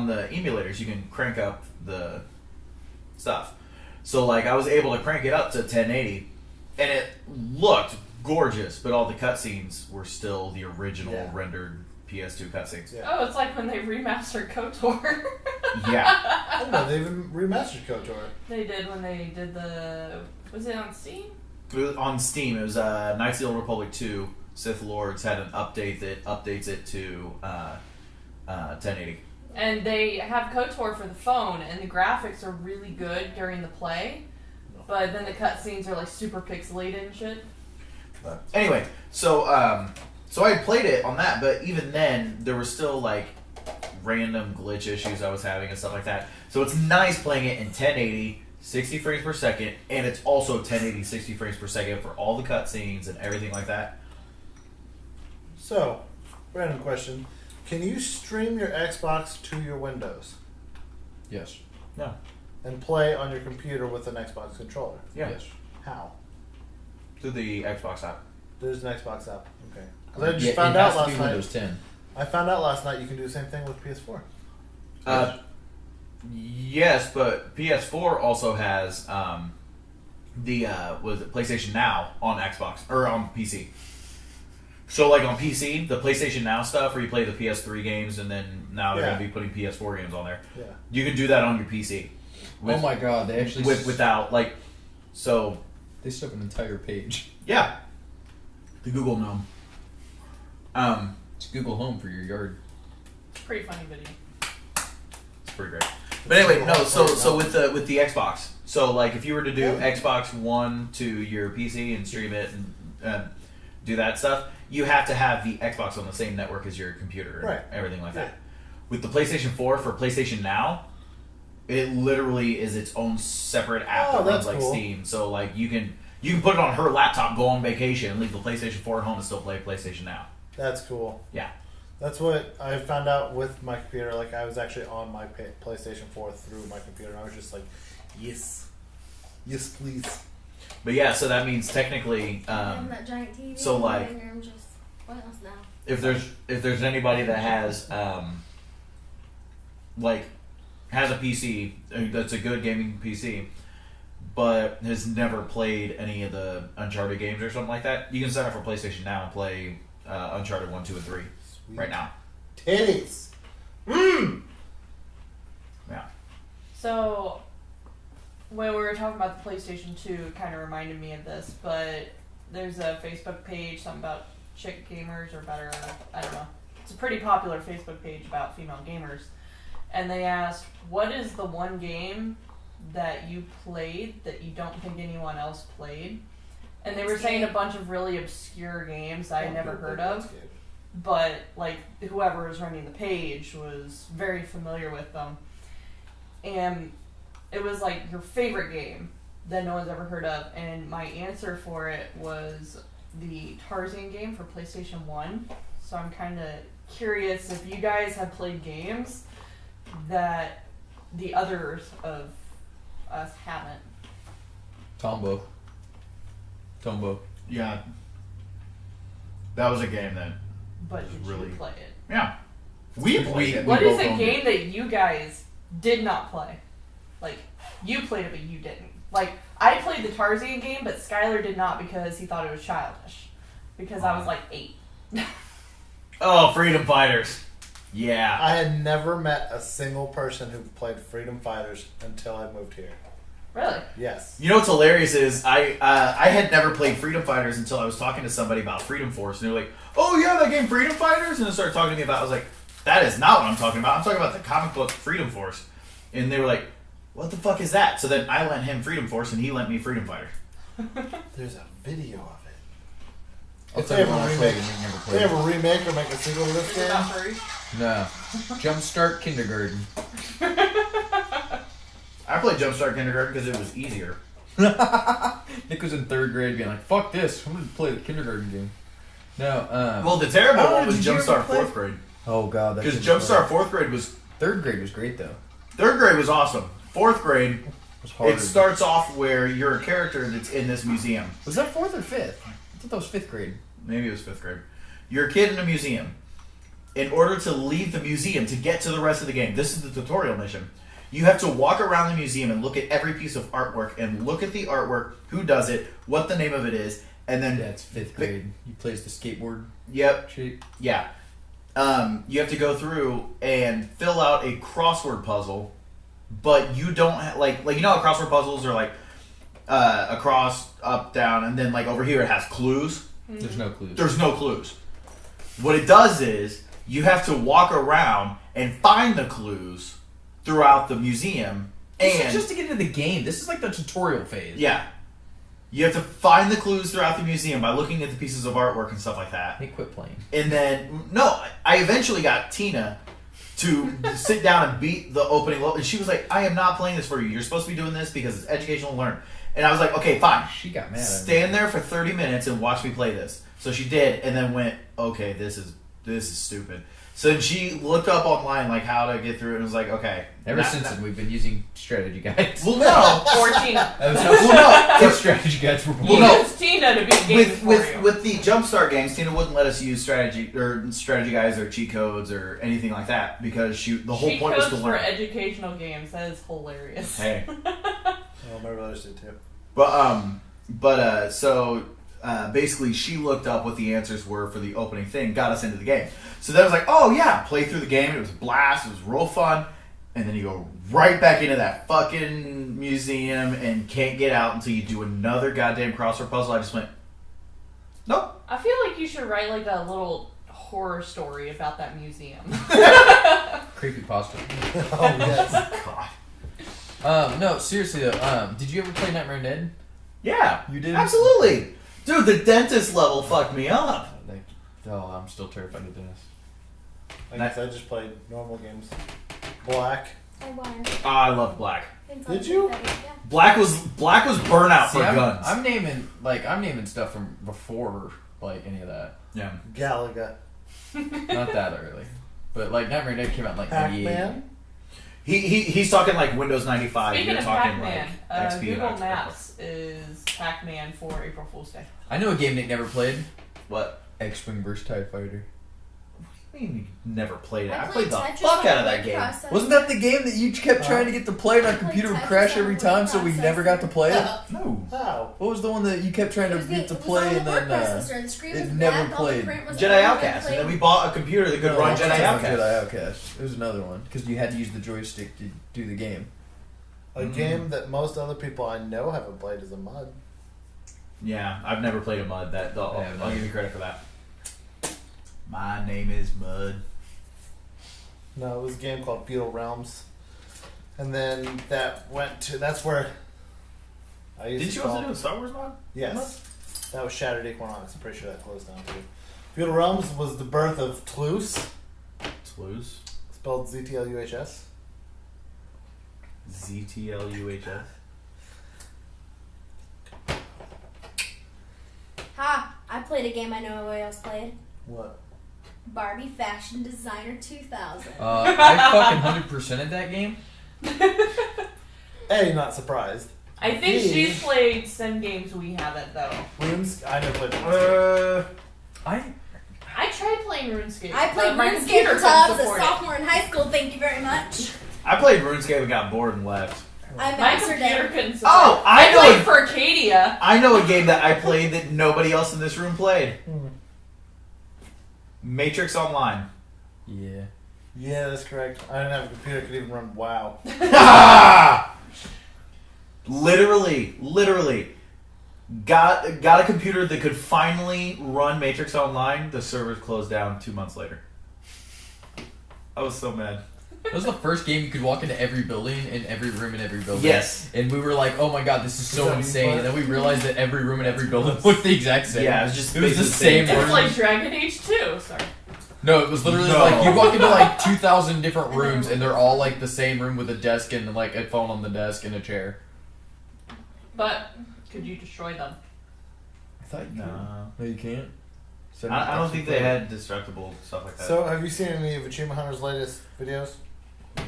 the emulators you can crank up the stuff. So like I was able to crank it up to 1080, and it looked gorgeous, but all the cutscenes were still the original Yeah. rendered PS2 cutscenes. Yeah. Oh, it's like when they remastered KOTOR. Yeah. I don't know. They even remastered KOTOR. They did when they did the. Was it on Steam? It was on Steam. It was Knights of the Old Republic 2. Sith Lords had an update that updates it to 1080. And they have KOTOR for the phone, and the graphics are really good during the play. But then the cutscenes are like super pixelated and shit. But anyway, so I played it on that, but even then there were still like random glitch issues I was having and stuff like that. So it's nice playing it in 1080, 60 frames per second, and it's also 1080, 60 frames per second for all the cutscenes and everything like that. So, random question. Can you stream your Xbox to your Windows Yes. No. and play on your computer with an Xbox controller? Yeah. Yes. How? Through the Xbox app. There's an Xbox app. Okay. Because I just Yeah, found it has out to be last night. Windows 10. I found out last night you can do the same thing with PS4. Yes, but PS4 also has the was it PlayStation Now on Xbox or on PC. So like on PC, the PlayStation Now stuff where you play the PS3 games and then now they're Yeah. gonna be putting PS4 games on there. Yeah. You can do that on your PC. Oh my god, they actually without like so they set up an entire page. yeah. The Google Gnome. It's Google Home for your yard. Pretty funny video. It's pretty great. But anyway, no. So with the Xbox, so like if you were to do Xbox One to your PC and stream it and do that stuff, you have to have the Xbox on the same network as your computer and Right. everything like Yeah. that. With the PlayStation 4 for PlayStation Now, it literally is its own separate app Oh, that runs that's like cool. Steam. So like you can put it on her laptop, go on vacation, leave the PlayStation 4 at home, and still play PlayStation Now. That's cool. Yeah. That's what I found out with my computer. Like, I was actually on my PlayStation 4 through my computer, and I was just like, yes. Yes, please. But yeah, so that means technically, And that giant TV so, in the like- living room just pointless now. if there's anybody that has like has a PC that's a good gaming PC, but has never played any of the Uncharted games or something like that, you can sign up for PlayStation Now and play Uncharted 1, 2, and 3 Sweet. right now. Titties. Yeah. So, when we were talking about the PlayStation 2, it kind of reminded me of this, but there's a Facebook page, something about chick gamers, or better, I don't know. It's a pretty popular Facebook page about female gamers. And they asked, what is the one game that you played that you don't think anyone else played? And they were saying a bunch of really obscure games I had never heard of. But like whoever was running the page was very familiar with them, and it was like your favorite game that no one's ever heard of. And my answer for it was the Tarzan game for PlayStation 1. So I'm kind of curious if you guys have played games that the others of us haven't. Tombo. Yeah. That was a game that. But did Really? you play it? Yeah. We played it. What We is both a owned game it. that you guys did not play? Like, you played it, but you didn't. Like, I played the Tarzan game, but Skylar did not because he thought it was childish. Because I was like 8. Oh, Freedom Fighters. Yeah. I had never met a single person who played Freedom Fighters until I moved here. Really? Yes. You know what's hilarious is I had never played Freedom Fighters until I was talking to somebody about Freedom Force, and they're like, "Oh yeah, that game Freedom Fighters," and they started talking to me about. I was like, "That is not what I'm talking about. I'm talking about the comic book Freedom Force," and they were like, "What the fuck is that?" So then I lent him Freedom Force, and he lent me Freedom Fighter. There's a video of it. I'll If tell they you ever when I played remake, it, you never if played they it. ever remake or make a sequel to this Is it game, not furry? No. Jumpstart Kindergarten. I played Jumpstart Kindergarten because it was easier. Nick was in 3rd grade being like, fuck this, I'm gonna play the kindergarten game. No, Well, the terrible Oh, one was did you ever Jumpstart play- 4th grade oh god, that because shit was Jumpstart 4th grade was 3rd grade was great though. 3rd grade was awesome. 4th grade, It was harder. it starts off where you're a character that's in this museum. Was that 4th or 5th? I thought that was 5th grade. Maybe it was 5th grade. You're a kid in a museum. In order to leave the museum to get to the rest of the game, this is the tutorial mission. You have to walk around the museum and look at every piece of artwork and look at the artwork, who does it, what the name of it is, and then Yeah, it's 5th grade. He plays the skateboard yep, shape. yeah. You have to go through and fill out a crossword puzzle, but you don't like you know how crossword puzzles are like across, up, down, and then like over here it has clues. There's no clues. There's no clues. What it does is you have to walk around and find the clues throughout the museum, This and is just to get into the game. This is like the tutorial phase. yeah, you have to find the clues throughout the museum by looking at the pieces of artwork and stuff like that. They quit playing. And then no, I eventually got Tina to sit down and beat the opening level, and she was like, "I am not playing this for you. You're supposed to be doing this because it's educational to learn." And I was like, "Okay, fine. She got mad at me. Stand there for 30 minutes and watch me play this." So she did, and then went, "Okay, this is stupid." So then she looked up online like how to get through it and was like, "Okay." Ever since then, we've been using strategy guides. Well, no. 14. That was Well, how strategy guides were born. Well, no. Use Tina to beat games for you. With the Jumpstart games, Tina wouldn't let us use strategy guides or cheat codes or anything like that because the whole Cheat point was codes to for learn. educational games. That is hilarious. Hey. well, my brothers did too. So basically she looked up what the answers were for the opening thing, got us into the game. So then I was like, "Oh yeah, play through the game. It was a blast. It was real fun." And then you go right back into that fucking museum and can't get out until you do another goddamn crossword puzzle. I just went, nope. I feel like you should write like a little horror story about that museum. Creepypasta. Oh yes. God. No, seriously though. Did you ever play Nightmare on Ed? Yeah, You did? absolutely, dude. The dentist level fucked me up. I'm still terrified of Dennis. I guess I just played normal games. Black. I won. Oh, I love Black. Did you? Yeah. Black was burnout for guns. I'm naming stuff from before like any of that. Yeah. Galaga. Not that early, but like Nightmare on Ed came out in like '98. Pac-Man. He's talking like Windows 95. Speaking You're of talking Pac-Man, like XP. Google and Maps is Pac-Man for April Fool's Day. I know a game Nick never played. What? X-Wing vs. TIE Fighter. I mean, you never played it. I played played the Tetris fuck on out of the that game. process. Wasn't that the game that you kept trying to get to play and our computer would Tetris crash on every word time, so we never got to play it? No. How? What was the one that you kept trying to get to play and then it never played? Jedi Outcast. And then we bought a computer that could run Jedi Outcast. Jedi Outcast. It was another one because you had to use the joystick to do the game. A game that most other people I know haven't played is a mud. Yeah, I've never played a mud. I'll give you credit for that. My name is Mud. No, it was a game called Feudal Realms. And then that's where I used Didn't to you call... also do a Star Wars mod? Yes. That was Shattered Equinox. I'm pretty sure that closed down too. Feudal Realms was the birth of Toulouse, Toulouse. spelled Z-T-L-U-H-S. ZTLUHS. Ha! I played a game I know nobody else played. What? Barbie Fashion Designer 2000. I fucking 100%ed that game. A, not surprised. I think B, she's played some games we haven't though. Runes. I never played Runes. I tried playing RuneScape. I played but my RuneScape computer until I was couldn't a support it. sophomore in high school. Thank you very much. I played RuneScape and got bored and left. I My mastered computer it. couldn't support Oh, it. I know played it. for Arcadia. I know a game that I played that nobody else in this room played. Matrix Online. Yeah. Yeah, that's correct. I didn't have a computer that could even run WoW. Literally. Got a computer that could finally run Matrix Online. The servers closed down 2 months later. I was so mad. That was the first game you could walk into every building, in every room in every building. Yes. And we were like, oh my god, this is so that insane. fun? And then we realized that every room in every building looked the exact same. Yeah, it was just It was the basically same the room. It's like Dragon Age 2. Sorry. No, it was literally No. like you walk into like 2,000 different rooms and they're all like the same room with a desk and like a phone on the desk and a chair. But could you destroy them? I thought you No. No, you can't. I don't think they had destructible stuff like that. So, have you seen any of Achievement Hunter's latest videos?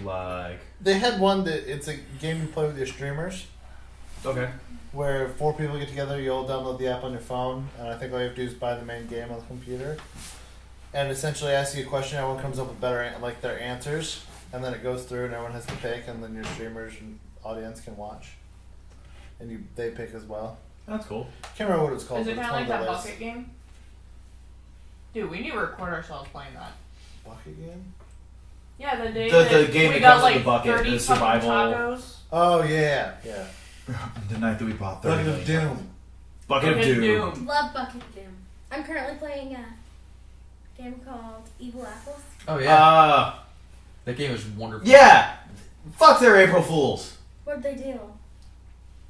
Like, They had one that it's a game you play with your streamers, okay. where 4 people get together, you all download the app on your phone, and I think all you have to do is buy the main game on the computer. And essentially ask you a question, everyone comes up with like their answers, and then it goes through and everyone has to pick, and then your streamers and audience can watch. And they pick as well. That's cool. Can't remember what it's called. Is it but kind it's of like one that of the bucket game? Dude, we need to record ourselves playing that. bucket game? Yeah, the day The that game we that got comes with like the bucket, 30 the fucking survival- tacos. Oh yeah. The night that we bought 30 Bucket of million. Doom. Bucket of Doom. Love Bucket of Doom. I'm currently playing a game called Evil Apples. Oh yeah. That game is wonderful. Yeah. Fuck their April Fools. What'd they do?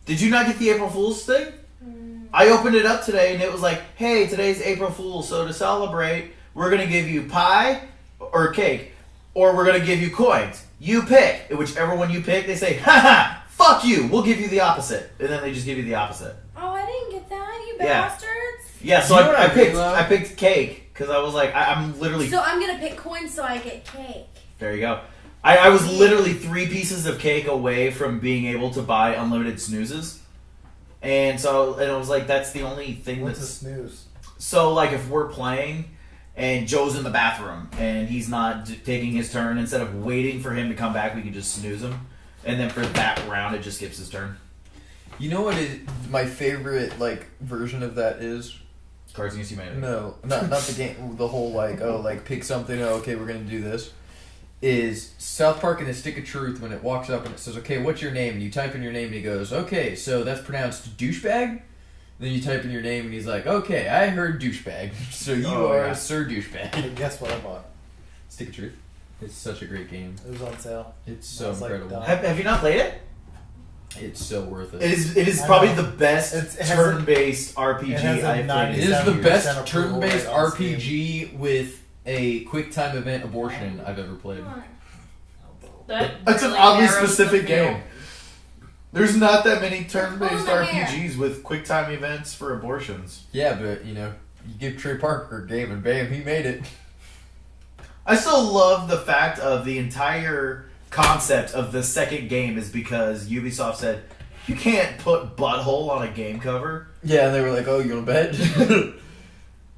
Did you not get the April Fools thing? Mm. I opened it up today and it was like, hey, today's April Fool's, so to celebrate, we're going to give you pie or cake, or we're going to give you coins. You pick. And whichever one you pick, they say, haha, fuck you, we'll give you the opposite. And then they just give you the opposite. Oh, I didn't get that, you Yeah. bastards. Yeah, so You know what I I really picked love? I picked cake, because I was like, I'm literally... So I'm gonna pick coins so I get cake. There you go. I was literally 3 pieces of cake away from being able to buy unlimited snoozes. And so, and I was like, that's the only thing What's a that's... snooze? So, like, if we're playing and Joe's in the bathroom and he's not taking his turn, instead of waiting for him to come back, we can just snooze him. And then for that round, it just skips his turn. You know what my favorite like version of that is? Cards Against Humanity. No, not the game. The whole like pick something. Oh, okay, we're gonna do this. Is South Park in the Stick of Truth when it walks up and it says, okay, what's your name? And you type in your name and he goes, okay, so that's pronounced douchebag? Then you type in your name and he's like, okay, I heard douchebag. So you are Sir Douchebag. Hey, guess what I bought? Stick of Truth. It's such a great game. It was on sale. It's so It's like incredible. dumb. Have you not played it? It's so worth it. It is I probably know. the best It has turn-based RPG it has a I've played. It is 97% the best approval turn-based rate on RPG with a quick time event abortion I've ever played. Come on. That's an really oddly narrows the specific field. game. There's not that many turn-based Hold my hair. RPGs with quick time events for abortions. Yeah, but you give Trey Parker a game and bam, he made it. I still love the fact of the entire concept of the second game is because Ubisoft said you can't put butthole on a game cover. Yeah, and they were like, "Oh, you want to bet?"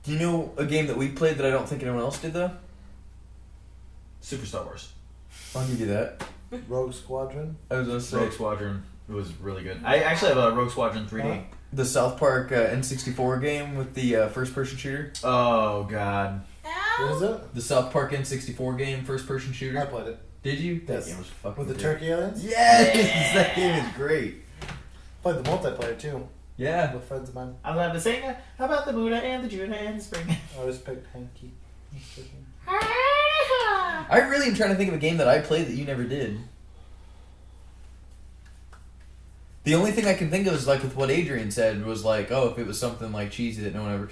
Do you know a game that we played that I don't think anyone else did though? Super Star Wars. I'll give you that. Rogue Squadron. I was gonna say Rogue Squadron was really good. I actually have a Rogue Squadron 3D. Huh? the South Park N64 game with the first-person shooter. Oh god. What is it? The South Park N64 game, first-person shooter. I played it. Did you? Yes. That game was fucking With the great. turkey aliens? Yes, that game is great. Played the multiplayer too. Yeah. With friends of mine. I'm glad to sing about the Buddha and the Judah and the spring. I always picked Hanky. I really am trying to think of a game that I played that you never did. The only thing I can think of is like with what Adrian said was like, oh, if it was something like cheesy that no one ever.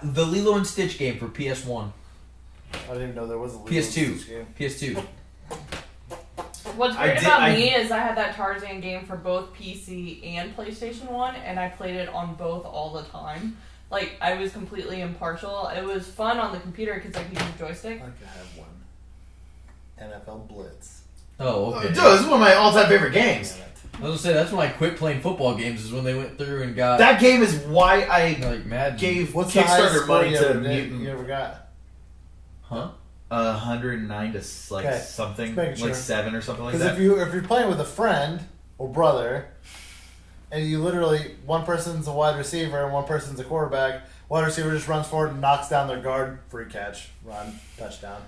The Lilo and Stitch game for PS1, I didn't even know there was a Lilo PS2. and Stitch game. PS2. What's I great did- about I- me is I had that Tarzan game for both PC and PlayStation 1, and I played it on both all the time. Like, I was completely impartial. It was fun on the computer because I could use a joystick. I could have one. NFL Blitz. Oh, okay. Dude, this is one of my all-time favorite games. Damn it. I was gonna say that's when I quit playing football games. Is when they went through and got That game is why I like Madden. gave What's the highest Kickstarter score money you to ever did? Mutant. You ever got? Huh? 109 to like Okay, something, just making like sure. 7 or something like Because that. if you're playing with a friend or brother, and you literally one person's a wide receiver and one person's a quarterback, wide receiver just runs forward and knocks down their guard, free catch, run, touchdown.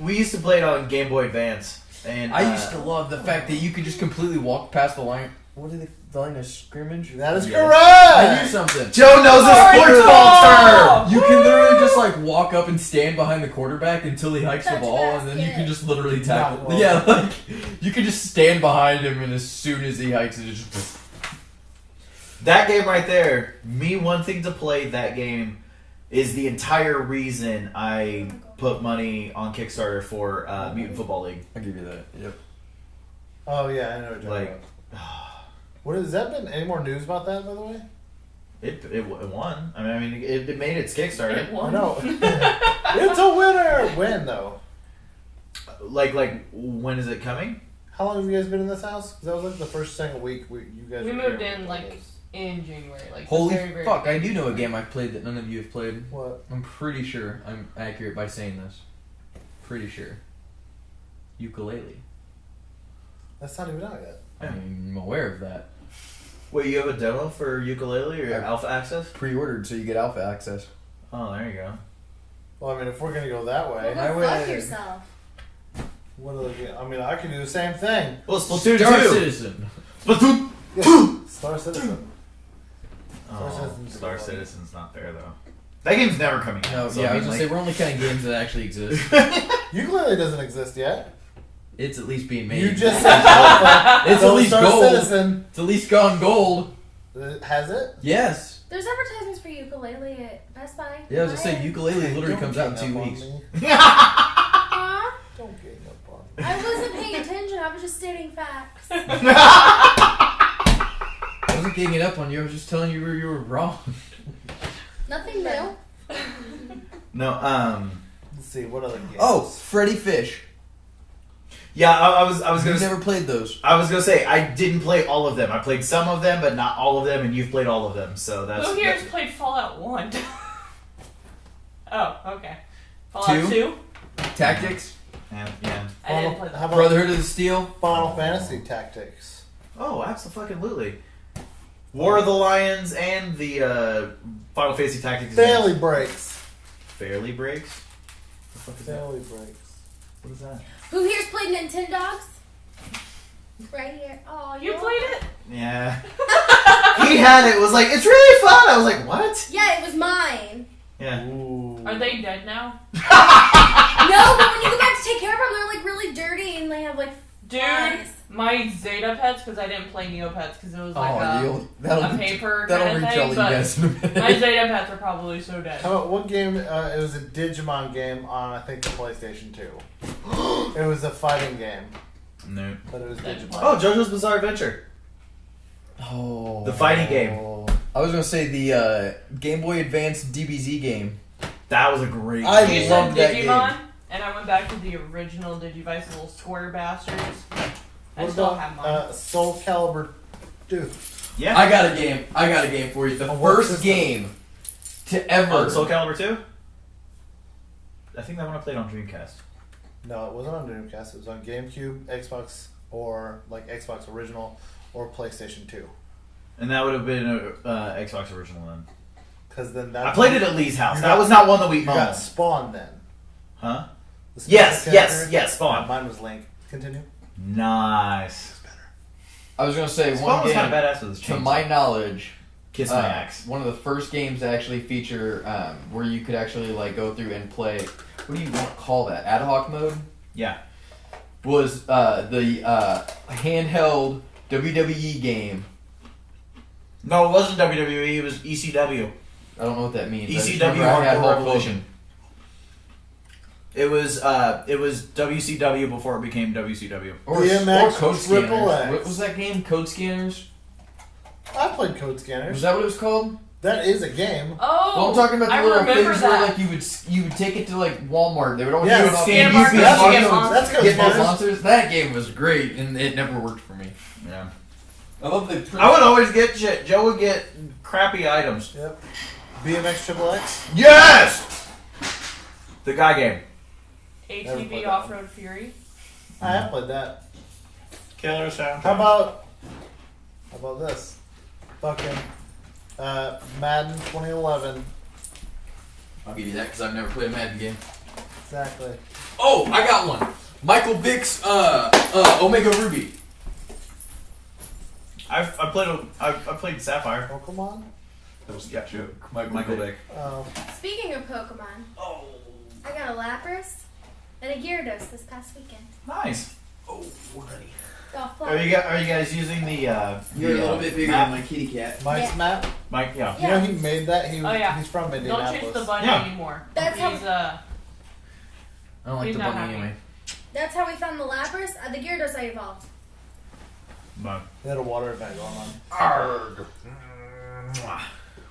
We used to play it on Game Boy Advance, and I used to love the fact that you could just completely walk past the line. What is the line of scrimmage? That is Yes. I knew correct. something. Joe knows a sports ball term. You can literally just like walk up and stand behind the quarterback until he hikes the Touch ball, and then you basket. can just literally tackle. Not Yeah, like you can just stand behind him, and as soon as he hikes it, it's just. That game right there, me wanting to play that game, is the entire reason I put money on Kickstarter for Mutant Football League. I'll give you that. Yep. Oh yeah, I know what you're talking Like, about. What has that been? Any more news about that, by the way? it won. I mean, it made its Kickstarter. It I won. know. It's a winner. When though? Like when is it coming? How long have you guys been in this house? 'Cause that was like the first second week you guys. We were moved here. in like in January. Like Holy the very, very fuck! I do beginning know a of game I've played that none of you have played. What? I'm pretty sure I'm accurate by saying this. Pretty sure. Ukulele. That's not even out yet. I'm aware of that. Wait, you have a demo for ukulele or I- alpha access? Pre-ordered, so you get alpha access. Oh, there you go. Well, I mean, if we're gonna go that way, I Well, fuck would- yourself. what are they? I mean, I could do the same thing. Well, Splatoon Star 2. Citizen. Splatoon. Yeah. Star Citizen. Star Oh, Citizen's Star good one. Citizen's not there though. That game's never coming out. No, so yeah, I I was mean, gonna say like, we're only counting games that actually exist. Ukulele doesn't exist yet. It's at least being made. You just said alpha. It's So at least Star gold. Citizen It's at least gone gold. has it. Yes. There's advertisements for ukulele at Best Buy. Yeah, I was gonna say ukulele literally Don't comes out in gang 2 up on weeks. me. Aw, Don't gang up on me. I wasn't paying attention. I was just stating facts. I wasn't ganging up on you. I was just telling you where you were wrong. Nothing new. no, Let's see what other games. Oh, Freddy Fish. yeah, I was I've gonna never played those. I was gonna say I didn't play all of them. I played some of them, but not all of them, and you've played all of them. So that's Who here has played Fallout 1? Oh, okay. Fallout 2? Tactics. yeah. I didn't play How that. about Brotherhood of the Steel. Final Fantasy Tactics? Oh, absolutely. War of the Lions and the Final Fantasy Tactics. Fairly Breaks. Fairly breaks. What the fuck is that? Fairly Breaks. What is that? Who here's played Nintendogs? Right here. Oh, You played it? Yeah. He had it. Was like it's really fun. I was like, what? Yeah, it was mine. Yeah. Ooh. Are they dead now? No, but when you go back to take care of them, they're like really dirty and they have like Dude, flies. my Zeta Pets, because I didn't play Neopets because it was like that'll a paper that'll kind of reach all thing, you but guys in a minute. my Zeta Pets are probably so dead. How about what game? It was a Digimon game on I think the PlayStation 2. It was a fighting game, No. but it was Digimon. Oh, JoJo's Bizarre Adventure. Oh, The fighting game. I was gonna say the Game Boy Advance DBZ game. That was a great I game. You love said that Digimon? And I went back to the original Digivice, little square bastards. I What still about have mine. Soul Calibur 2? Yeah. I got a game for you. The On what first system? game to ever. On Soul Calibur 2? I think that one I played on Dreamcast. No, it wasn't on Dreamcast. It was on GameCube, Xbox, or like Xbox Original, or PlayStation 2. And that would have been a Xbox original then. Because then that I played it at Lee's house. You That got- was not one that we You got owned. Spawn then. Huh? The Yes, special yes, character? yes, Spawn. Mine was Link. Continue. Nice. I was gonna say Spawn one was game. kind of badass with his To chainsaw. my knowledge, Kiss my axe. one of the first games to actually feature where you could actually like go through and play. What do you want to call that? Ad hoc mode Yeah. was the handheld WWE game. No, it wasn't WWE. It was ECW. I don't know what that means. I just ECW remember I had Hardcore Hulk Revolution. It was WCW before it became WCW. Or DMX Code Triple Scanners. X. What was that game? Code Scanners? I played Code Scanners. Was that what it was called? That is a game. Oh, Well, I'm talking about I the little remember things that. where like you would take it to like Walmart. They would always Yeah, do it off scan the- markers, That's you get Code- monsters. That's Code Get those Scanners. monsters. That game was great, and it never worked for me. Yeah. I love the. I would always get shit. Joe would get crappy items. Yep. BMX Triple X. Yes! The guy game. Never ATV played that Off-Road Fury. I have played that. Killer soundtrack. How about this? Fucking Madden 2011. I'll give you that because I've never played a Madden game. Exactly. Oh, I got one. Michael Vick's Omega Ruby. I played Sapphire. Pokemon. That was Michael Vick. Oh. Speaking of Pokemon, Oh, I got a Lapras and a Gyarados this past weekend. nice. Oh, honey. Golf Are you guys using the? You're a little bit bigger map? than my kitty cat. Mike's Yeah. map. Mike, yeah. You know he made that. Oh, yeah. He's from Don't Indianapolis. chase the bunny Yeah. anymore. That's how- He's, I don't like He's the not bunny happy. anyway. That's how we found the Lapras. The Gyarados I evolved. But They had a water event going on. Arrgh.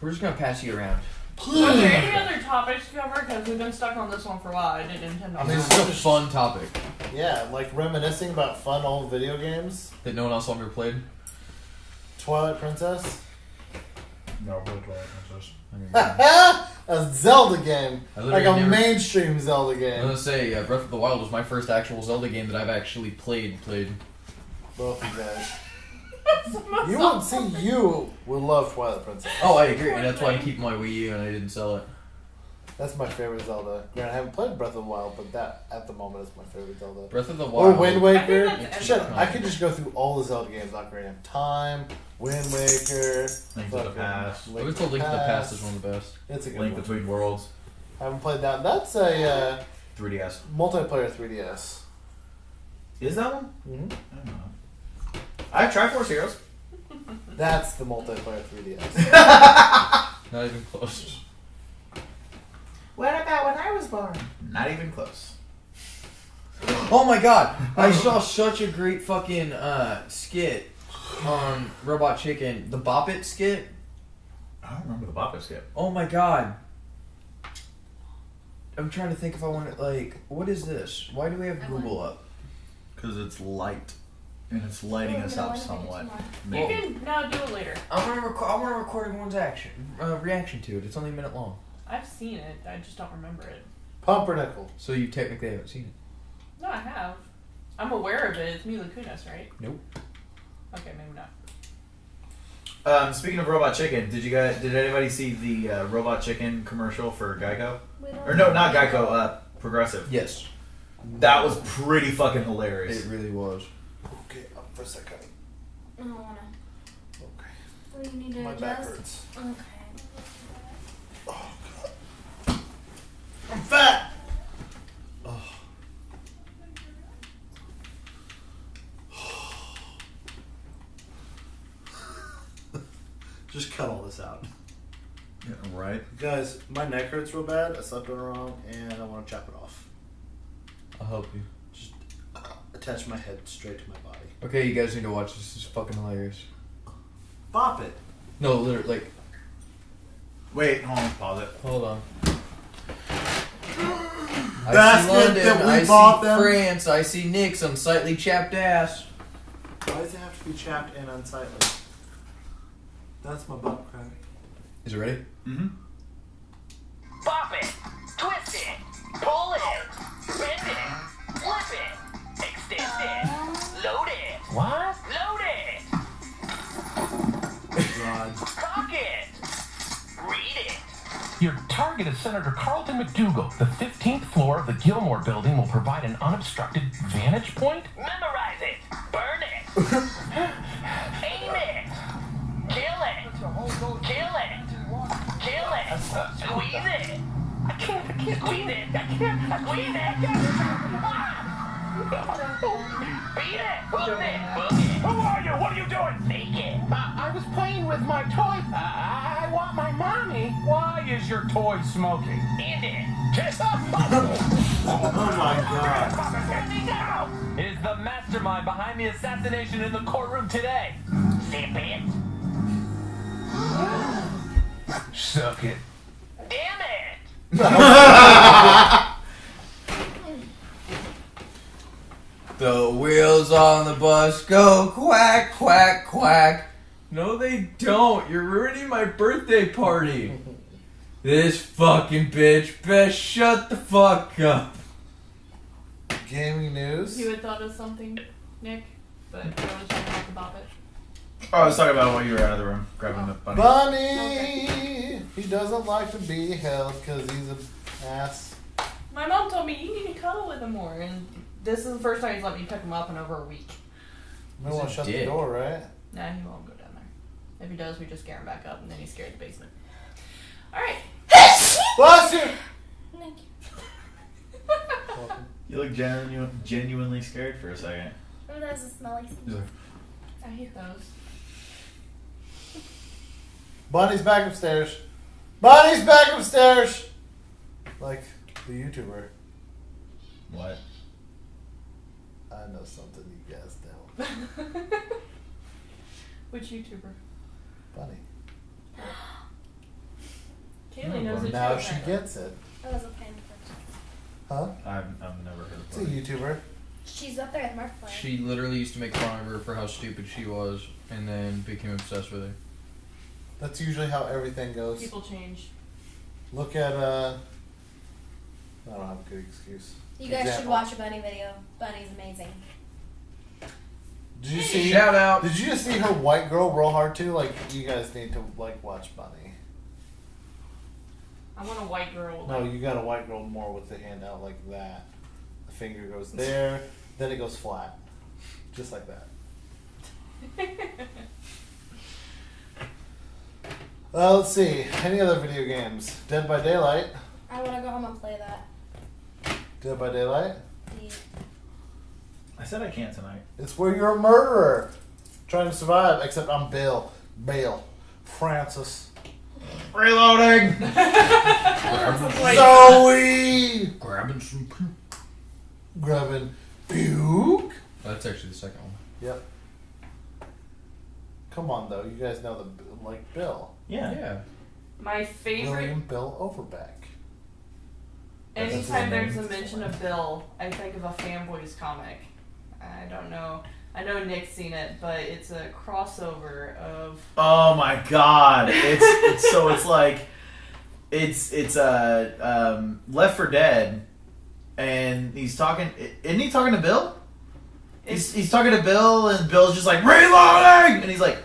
We're just gonna pass you around. Are there any other topics to cover? Because we've been stuck on this one for a while. I didn't intend to. I mean, This is a fun topic Yeah, like reminiscing about fun old video games. that no one else ever played. Twilight Princess. no, Twilight Princess. A Zelda game. I Like literally a never- mainstream Zelda I'm game. gonna say Breath of the Wild was my first actual Zelda game that I've actually played. Both of you guys. You would see you would love Twilight Princess. Oh, I agree, and that's why I'm keeping my Wii U and I didn't sell it. That's my favorite Zelda. Granted, I haven't played Breath of the Wild, but that at the moment is my favorite Zelda. Breath of the Or Wild. Wind Waker. I think that's Shit, every I time. could just go through all the Zelda games. Ocarina of Time, Wind Waker, Link to the fucking Past. I was told Link to the Past is one of the best. It's a good Link one. Between Worlds. I haven't played that. That's a 3DS. multiplayer 3DS. Is that one? Mm-hmm. I don't know. I have Triforce Heroes. That's the multiplayer 3DS. Not even close. What about when I was born? Not even close. Oh my god! I saw such a great fucking skit on Robot Chicken. The Bop It skit. I don't remember the Bopper skip. Oh my god. I'm trying to think if I want to, like, what is this? Why do we have I Google up? Because it's light. And it's lighting us No, I up don't think it's somewhat. You Well- can now do it later. I want to record everyone's reaction to it. It's only a minute long. I've seen it. I just don't remember it. Pumpernickel. So you technically haven't seen it. No, I have. I'm aware of it. It's Mila Kunis, right? Nope. Okay, maybe not. Speaking of Robot Chicken, did anybody see the Robot Chicken commercial for Geico? We don't Or no, not Geico, Progressive. Yes. That was pretty fucking hilarious. It really was. Okay, up for a second. I don't wanna. Okay. What do you need to My back adjust? hurts. Okay. Oh, God. I'm fat! Oh. Just cut all this out. Yeah, right. Guys, my neck hurts real bad. I slept on it wrong, and I want to chop it off. I'll help you. Just attach my head straight to my body. Okay, you guys need to watch this. This is fucking hilarious. Bop it. No, literally, like, Wait, hold on, pause it. hold on. I basket see London, that we I bought see them. France, I see Nick's unsightly chapped ass. Why does it have to be chapped and unsightly? That's my butt crack. Is it ready? Mm-hmm. Pop it, twist it, pull it, bend it, flip it, extend it, load it. What? Load it. God. Cock it. Read it. Your target is Senator Carlton McDougal. The 15th floor of the Gilmore building will provide an unobstructed vantage point. Memorize it. Burn it. Aim it. Kill it. Kill it. Kill it. Squeeze it. I can't Squeeze it. Squeeze it. Beat it. Book it. Book it. Who are you? What are you doing? Make it. I was playing with my toy. I want my mommy. Why is your toy smoking? End it. Oh my God. Is the mastermind behind the assassination in the courtroom today? Zip it. Suck it. Damn it. The wheels on the bus go quack, quack, quack. No, they don't. You're ruining my birthday party. This fucking bitch best shut the fuck up. Gaming news. You had thought of something, Nick, but I was trying to talk about it. Oh, I was talking about while you were out of the room, grabbing the bunny. Bunny! He doesn't like to be held because he's an ass. My mom told me you need to cuddle with him more, and this is the first time he's let me pick him up in over a week. We want to shut the door, right? Nah, he won't go down there. If he does, we just scare him back up, and then he's scared of the basement. All right. Bless you! Thank you. You look genuinely scared for a second. Oh, that's a smelly He's thing. like, I hate those. Bunny's back upstairs. Bunny's back upstairs! Like the YouTuber. what? I know something you guys don't. Which YouTuber? Bunny. Kaylee knows it Now too. she apparently. gets it. That was a pain attention. Huh? I've never heard It's of a Bunny. YouTuber. She's up there with Markiplier. She literally used to make fun of her for how stupid she was, and then became obsessed with her. That's usually how everything goes. People change. Look at, I don't have a good excuse. You guys should Example. watch a Bunny video. Bunny's amazing. Did you see? Shout out. Did you just see her white girl roll hard too? Like, you guys need to like watch Bunny. I want a white girl. No, you got a white girl more with the hand out like that. The finger goes there, then it goes flat, just like that. Let's see. Any other video games? Dead by Daylight. I want to go home and play that. Dead by Daylight. Yeah. I said I can't tonight. It's where you're a murderer trying to survive. Except I'm Bill. Bale. Francis. Reloading! Zoe. Grabbing some poop. Grabbing puke. That's actually the second one. Yep. Come on though, you guys know the like Bill. Yeah. Yeah. My favorite. William Bill Overbeck. That's his Anytime name. there's a mention of Bill, I think of a Fanboys comic. I don't know. I know Nick's seen it, but it's a crossover of. Oh my god! It's so it's like it's Left 4 Dead, and he's talking. Isn't he talking to Bill? He's talking to Bill, and Bill's just like reloading, and he's like,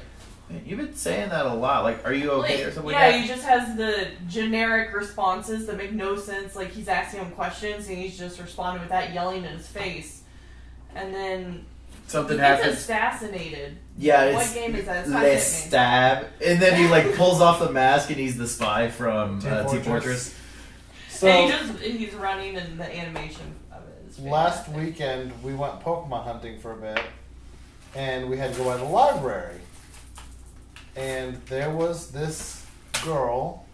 "Man, you've been saying that a lot. Like, are you okay or something Yeah, like that?" he just has the generic responses that make no sense. Like he's asking him questions, and he's just responding with that, yelling in his face, and then. Something He gets happens. assassinated. Yeah, What it's game is that? It's Les Hitman. Stab, and then he like pulls off the mask, and he's the spy from Team Fortress. So And he's running, and the animation of it is last fantastic. weekend we went Pokemon hunting for a bit, and we had to go by the library. And there was this girl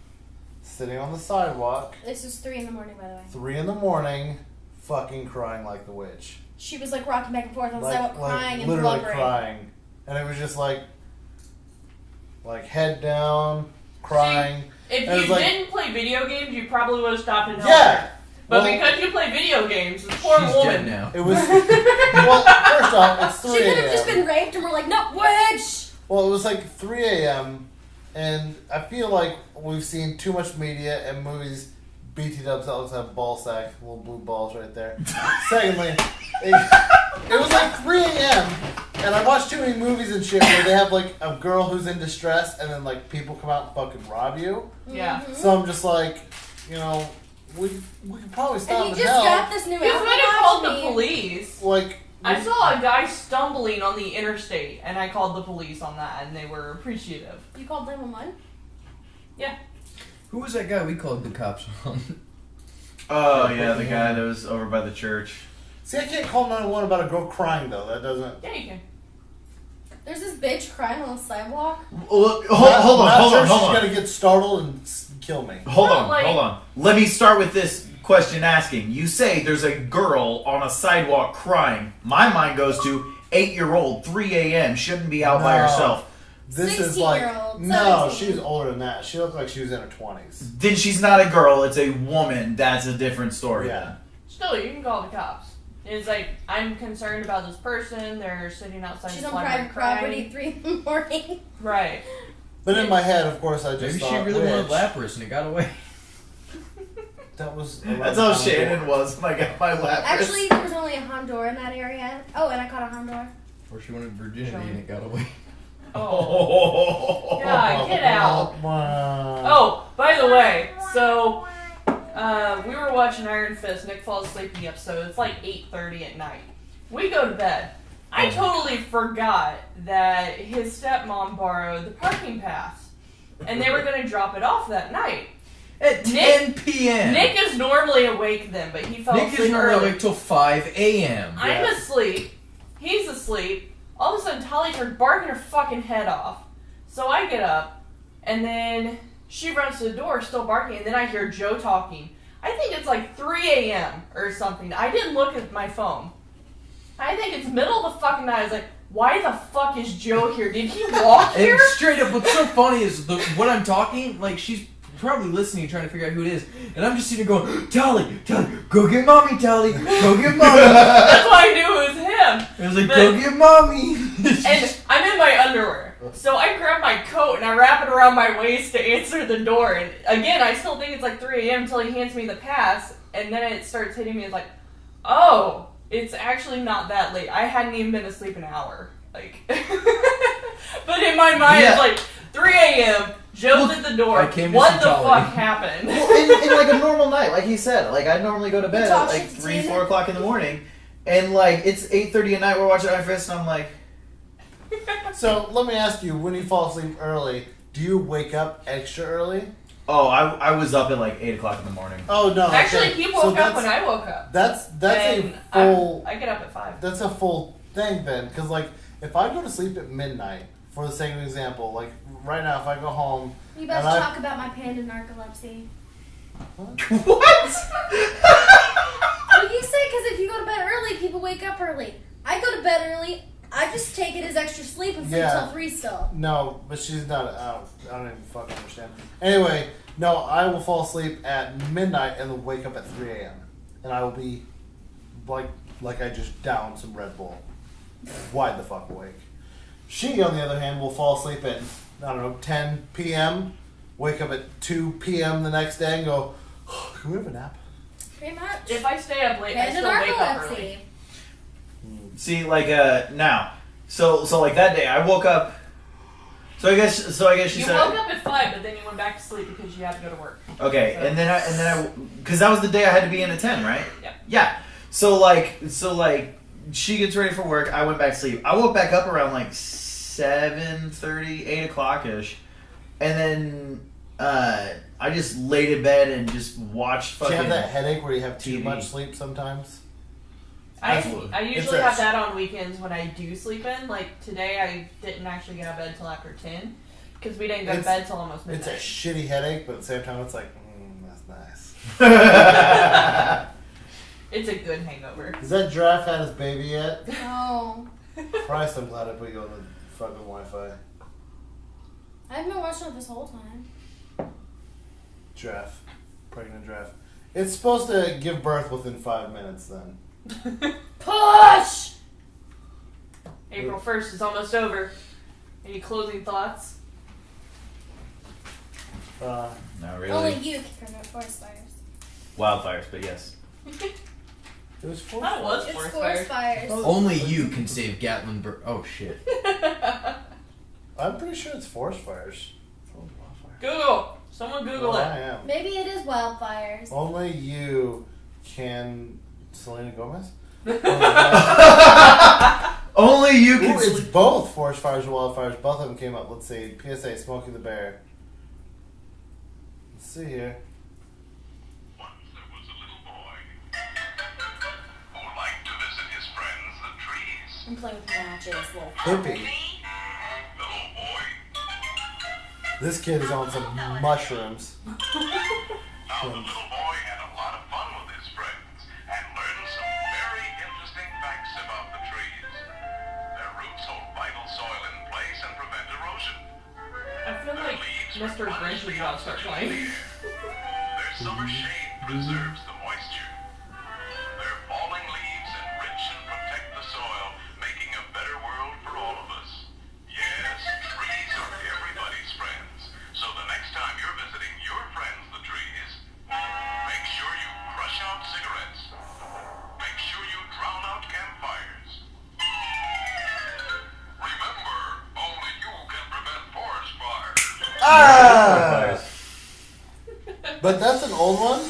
sitting on the sidewalk, This is 3 in the morning, by the way. 3 a.m, fucking crying like the witch. She was like rocking back and forth on the Like, sidewalk, crying and literally blubbering. crying. And it was just like head down, crying. If And you it's like- didn't play video games, you probably would have stopped and helped Yeah! her. But Well- because you play video games, this poor She's woman. dead now. It was well. First off, it's 3 She could have just a.m. been raped, and we're like, no, witch. Well, it was like 3 a.m. and I feel like we've seen too much media and movies. BT Dubs always have ball sack, little blue balls right there. Secondly, it was like 3 a.m. and I watched too many movies and shit where they have like a girl who's in distress and then like people come out and fucking rob you. Yeah. Mhm. So I'm just like, you know, we could probably stop And you and just help. got this new You outfit. could have called the watch me. police. Like, I saw a guy stumbling on the interstate, and I called the police on that, and they were appreciative. You called 911? Who was that guy we called the cops on? Oh yeah, the guy that was over by the church. see, I can't call 911 about a girl crying though. That doesn't. Yeah, you can. There's this bitch crying on the sidewalk. Look, hold on. She's gonna get startled and kill me. Hold No, like- on. Let me start with this question asking. You say there's a girl on a sidewalk crying. My mind goes to 8-year-old, 3 a.m. shouldn't be out by No. herself. This is like 16-year-old, no, 17. she was older than that. She looked like she was in her 20s. Then she's not a girl, it's a woman. That's a different story. Yeah. Still, you can call the cops. It's like, I'm concerned about this person. They're sitting outside She's the on library private property crying. 3 in the morning. Right. But in my head, of course, I just Maybe she thought, really wanted "Witch." Lapras and it got away. That was. That's how Shannon was when I got my Lapras. Actually, there was only a Honduran in that area. Oh, and I caught a Honduran. Or she wanted virginity and it got away. Oh. God, get out. Wow. Oh, by the way, so we were watching Iron Fist. Nick falls asleep in the episode. It's like 8:30 at night. We go to bed. I totally forgot that his stepmom borrowed the parking pass, and they were going to drop it off that night. At Nick- 10 p.m. Nick is normally awake then, but he fell Nick asleep is normally early. awake till 5 a.m. I'm asleep. He's asleep. All of a sudden, Tali starts barking her fucking head off. So I get up, and then she runs to the door, still barking, and then I hear Joe talking. I think it's like 3 a.m. or something. I didn't look at my phone. I think it's middle of the fucking night. I was like, why the fuck is Joe here? Did he walk here? And straight up, what's so funny is when I'm talking, like she's probably listening, trying to figure out who it is, and I'm just sitting there going, Tali, go get mommy, Tali, go get mommy. That's why I knew it was him. I was like, go get mommy. And I'm in my underwear. So I grab my coat and I wrap it around my waist to answer the door. And again, I still think it's like 3 a.m. until he hands me the pass. And then it starts hitting me. It's like, oh, it's actually not that late. I hadn't even been asleep an hour. Like, but in my mind, Yeah. it's like 3 a.m. Joe's at the door. I came to What see the Tali. fuck happened? in like a normal night, like he said, like I normally go to bed at talk like shit to 3, Tina. 4 o'clock in the morning, and like it's 8:30 at night. We're watching Iron Fist, and I'm like, So let me ask you: when you fall asleep early, do you wake up extra early? oh, I was up at like 8 o'clock in the morning. Oh no! Actually, okay. he So woke up when I woke up. That's And a full. I get up at 5. That's a full thing then, because like if I go to sleep at midnight, for the sake of example, like right now, if I go home, You about And to I- talk about my panda narcolepsy. What? Well, you say because if you go to bed early, people wake up early. I go to bed early. I just take it as extra sleep and sleep Yeah. till 3 still. no, but she's not. I don't even fucking understand. Anyway, no, I will fall asleep at midnight and then wake up at 3 a.m. and I will be like I just downed some Red Bull, wide the fuck awake. She, on the other hand, will fall asleep at, I don't know, 10 p.m., wake up at 2 p.m. the next day and go, oh, can we have a nap? Pretty much. If I stay up late, I Panda still wake up early. narcolepsy. See, like now, so like that day, I woke up. So I guess she You said woke up at 5, but then you went back to sleep because you had to go to work. okay, and then I because that was the day I had to be in at 10, right? Yep. Yeah. So like she gets ready for work. I went back to sleep. I woke back up around like 7:30, 8 o'clock ish, and then I just laid in bed and just watched Do you fucking. have that headache where you have too TV. much sleep sometimes? I Absolutely. usually It's a- have that on weekends when I do sleep in. Like today, I didn't actually get out of bed till after 10 because we didn't go to It's- bed till almost It's a midnight. shitty headache, but at the same time, it's like, that's nice. It's a good hangover. Has that giraffe had his baby yet? No. Christ, I'm glad I put you on the fucking Wi-Fi. I've been watching it this whole time. Giraffe. Pregnant giraffe. It's supposed to give birth within 5 minutes then. Push! April 1st is almost over. Any closing thoughts? Not really. Only you can prevent forest fires. Wildfires, but yes. It was forced. That was It's forest forest fires. fires. Only you can save Gatlinburg. Oh shit. I'm pretty sure it's forest fires. Google. Someone Google Well, it. I am. Maybe it is wildfires. Only you can. Selena Gomez? Only you can Ooh, it's sleep. both forest fires and wildfires. Both of them came up. Let's see. PSA, Smokey the Bear. Let's see here. Once there was a little boy who liked to visit his friends, the trees. I'm playing with matches, little. Hippie. The little boy. This kid is on some mushrooms. Now the little boy had a lot of fun with his friends and learned some very interesting facts about the trees. Their roots hold vital soil in place and prevent erosion. I feel Their like leaves Mr. replenish Grinch the is about to start oxygen in playing. the air. Their summer shade preserves the moisture. Their falling leaves enrich and protect the soil, making a better world for all of us. Yes, trees are everybody's friends. So the next time you're visiting your friends, the trees, make sure you crush out cigarettes. Make sure you drown out campfires. Remember, only you can prevent forest fires. Ah! But that's an old one?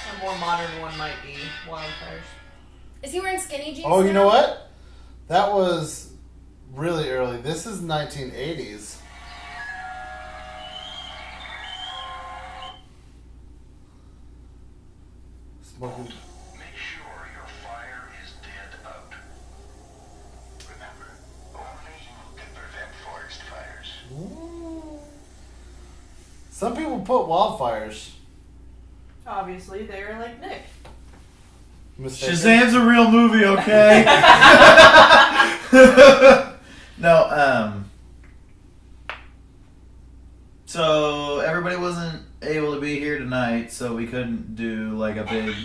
A more modern one might be wildfires. Is he wearing skinny jeans? Oh, you now? know what? That was really early. This is 1980s. Smoking. Make sure your fire is dead out. Remember, only you can prevent forest fires. Some people put wildfires. Obviously, they're like Nick. Mistaken. Shazam's a real movie, okay? No, so everybody wasn't able to be here tonight, so we couldn't do like a big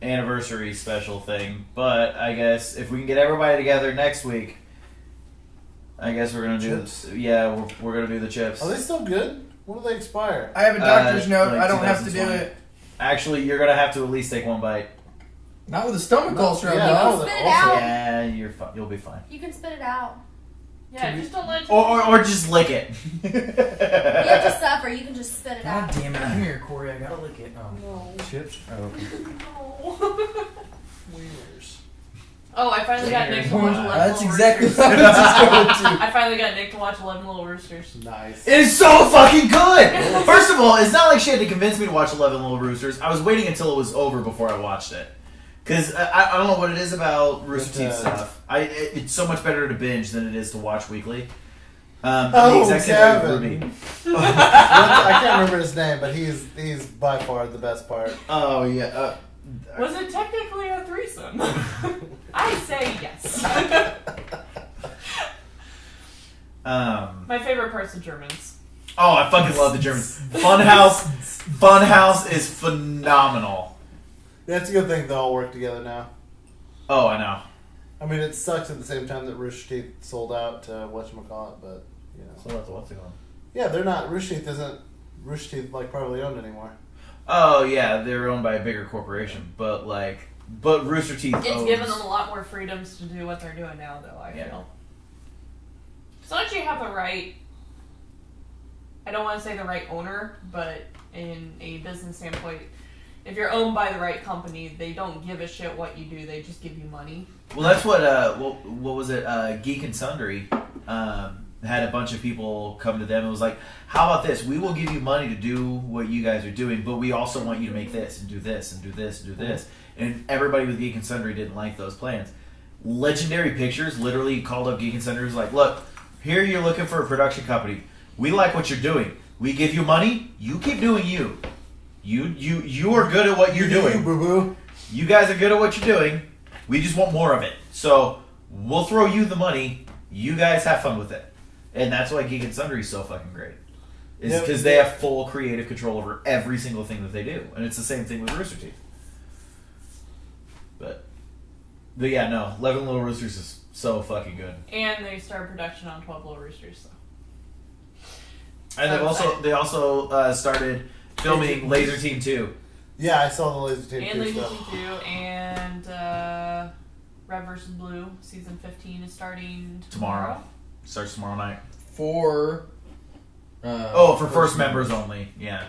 anniversary special thing. But I guess if we can get everybody together next week, I guess we're gonna do Chips? Yeah, we're gonna do the chips. Are they still good? When do they expire? I have a doctor's note. like I don't have to do 2020. it. Actually, you're gonna have to at least take one bite. Not with a stomach ulcer. Yeah, I'm not. no, Spit it also- out. Yeah, you're fine. You'll be fine. You can spit it out. Yeah, just don't let Or just lick it. You have to suffer. You can just spit it God out. damn it! Come here, Corey. I gotta lick it. Oh. No. Chips. Oh, okay. Wieners. Oh, I finally got Nick to watch 11 That's Little exactly Roosters. what I was just going to. I finally got Nick to watch 11 Little Roosters. Nice. It is so fucking good! First of all, it's not like she had to convince me to watch 11 Little Roosters. I was waiting until it was over before I watched it. Because I don't know what it is about Rooster Teeth stuff. It's so much better to binge than it is to watch weekly. I'm the exact same way with Ruby. I can't remember his name, but he's by far the best part. Oh, yeah. Was it technically a threesome? I say yes. My favorite part's the Germans. Oh, I fucking love the Germans. Funhouse is phenomenal. That's a good thing they all work together now. Oh, I know. I mean, it sucks at the same time that Rooster Teeth sold out to whatchamacallit, but, you know. So what's it called? Yeah, they're not. Rooster Teeth isn't Rooster Teeth, like, privately owned anymore. Oh, yeah, they're owned by a bigger corporation. But Rooster Teeth It's owns... given them a lot more freedoms to do what they're doing now, though, I feel. As long as you have the right... I don't want to say the right owner, but in a business standpoint... If you're owned by the right company, they don't give a shit what you do. They just give you money. Well, that's what was it? Geek and Sundry had a bunch of people come to them and was like, "How about this? We will give you money to do what you guys are doing, but we also want you to make this and do this and do this and do this." And everybody with Geek and Sundry didn't like those plans. Legendary Pictures literally called up Geek and Sundry and was like, "Look, here you're looking for a production company. We like what you're doing. We give you money. You keep doing you. You are good at what you're doing. Boo-boo. You guys are good at what you're doing. We just want more of it. So we'll throw you the money. You guys have fun with it." And that's why Geek and Sundry is so fucking great. is Yep. because they have full creative control over every single thing that they do, and it's the same thing with Rooster Teeth. But yeah, no, 11 Little Roosters is so fucking good. And they started production on 12 Little Roosters. So. And they also started filming Laser Team 2. Yeah, I saw the Laser Team And 2 Laser stuff. Team 2 and Red vs. Blue season 15 is starting tomorrow. Starts tomorrow night. For For first members only. Yeah,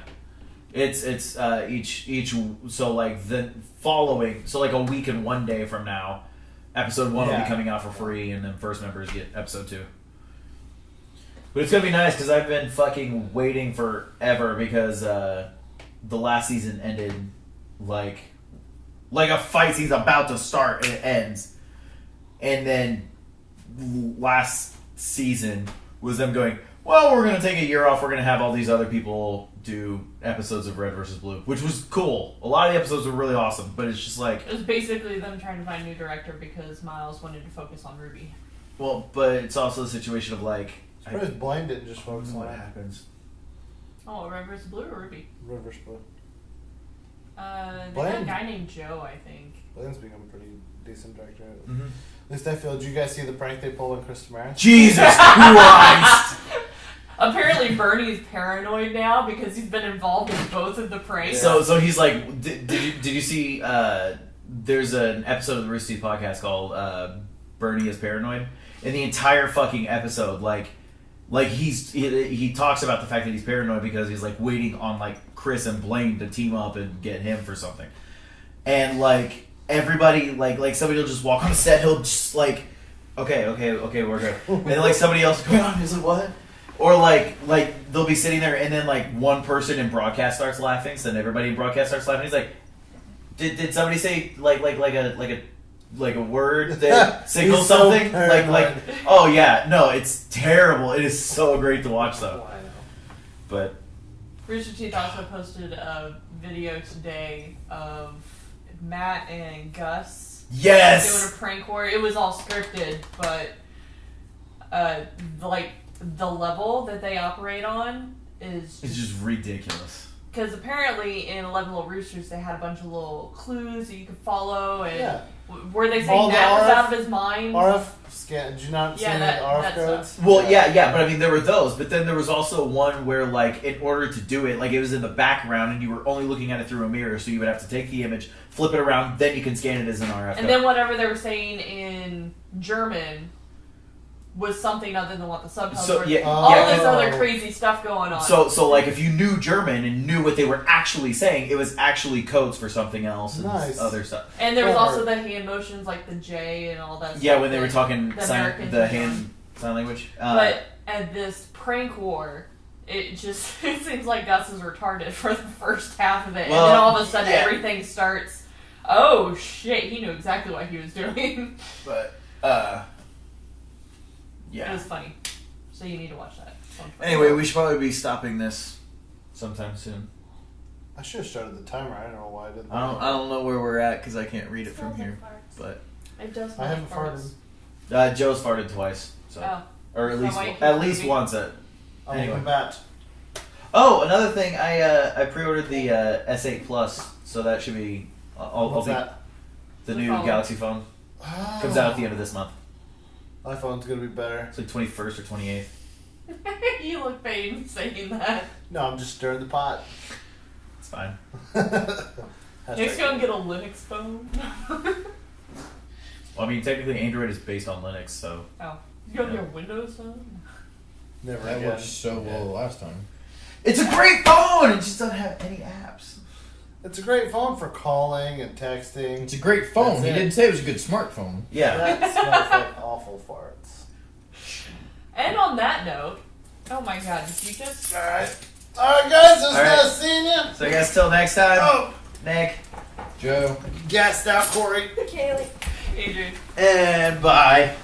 it's each so like the following, so like a week and 1 day from now, episode 1 will be coming out for free, and then first members get episode 2. But it's gonna be nice because I've been fucking waiting forever because the last season ended like a fight scene's about to start and it ends, and then last season was them going, well, we're gonna take a year off. We're gonna have all these other people do episodes of Red vs. Blue, which was cool. A lot of the episodes were really awesome, but it's just like, It was basically them trying to find a new director because Miles wanted to focus on Ruby. well, but it's also a situation of like, I Surprised Blaine didn't just don't focus know on what it. happens. Oh, Red vs. Blue or Ruby? River Split. They got a Blaine? guy named Joe, I think. Blaine's become a pretty decent director. Mm-hmm. At least I feel. Did you guys see the prank they pulled on Chris Damaris? Jesus Christ! Apparently Bernie's paranoid now because he's been involved in both of the pranks. So he's like, did you see? There's an episode of the Rooster Teeth podcast called "Bernie is Paranoid," and the entire fucking episode, like he talks about the fact that he's paranoid because he's like waiting on like Chris and Blaine to team up and get him for something, and like everybody, like somebody will just walk on the set, he'll just like, okay, we're good, and then like somebody else will come on, he's like, what? Or like they'll be sitting there and then like one person in broadcast starts laughing, so then everybody in broadcast starts laughing. He's like, did somebody say like a word that signals He's so something? Like oh yeah, no, it's terrible. It is so great to watch though. I know. But Rooster Teeth also posted a video today of Matt and Gus yes, doing a prank war. It was all scripted, but like the level that they operate on is it's just ridiculous. because apparently in 11 Little Roosters they had a bunch of little clues that you could follow, and Yeah. were they All saying the Matt was RF out of his mind? RF scan. Did you not see Yeah, the that RF codes? stuff. Well, yeah, but I mean, there were those, but then there was also one where, like, in order to do it, like, it was in the background and you were only looking at it through a mirror, so you would have to take the image, flip it around, then you can scan it as an RF. And then whatever they were saying in German was something other than what the subtitles So, were. yeah, All yeah, this other crazy stuff going on. So, like, if you knew German and knew what they were actually saying, it was actually codes for something else and Nice. other stuff. and there was Clever. also the hand motions, like the J and all that stuff. Yeah, when they were that talking the sign, Americans the were hand doing. sign language. But at this prank war, it just it seems like Gus is retarded for the first half of it, Well, and then all of a sudden yeah. everything starts. Oh shit! He knew exactly what he was doing. But, It yeah. was funny. So you need to watch that. Anyway, we should probably be stopping this sometime soon. I should have started the timer. I don't know why I didn't. I don't know where we're at because I can't read it from Smells like here. farts. But It does. I smell haven't like farted. Joe's farted twice, so Oh. or at So least why you keep at least moving? once. I'm Anyway. moving back. Oh, another thing, I pre-ordered the S8 Plus, so that should be I'll What's be that? the The new phone. Galaxy phone comes out at the end of this month. iPhone's gonna be better. It's like 21st or 28th. You look pain saying that. No, I'm just stirring the pot. It's fine. Next, go and get a Linux phone. Well, I mean, technically Android is based on Linux, so Oh, you go Yeah. get a Windows phone. Never That again. worked so well last time. it's a great phone. It just doesn't have any apps. It's a great phone for calling and texting. It's a great phone. That's He it. didn't say it was a good smartphone. Yeah. That smells like awful farts. And on that note, oh my god, did you just? Alright, guys, it was All right. nice seeing you. So I guess till next time, Oh, Nick, Joe. gassed out, Corey. Kaylee. Adrian. and bye.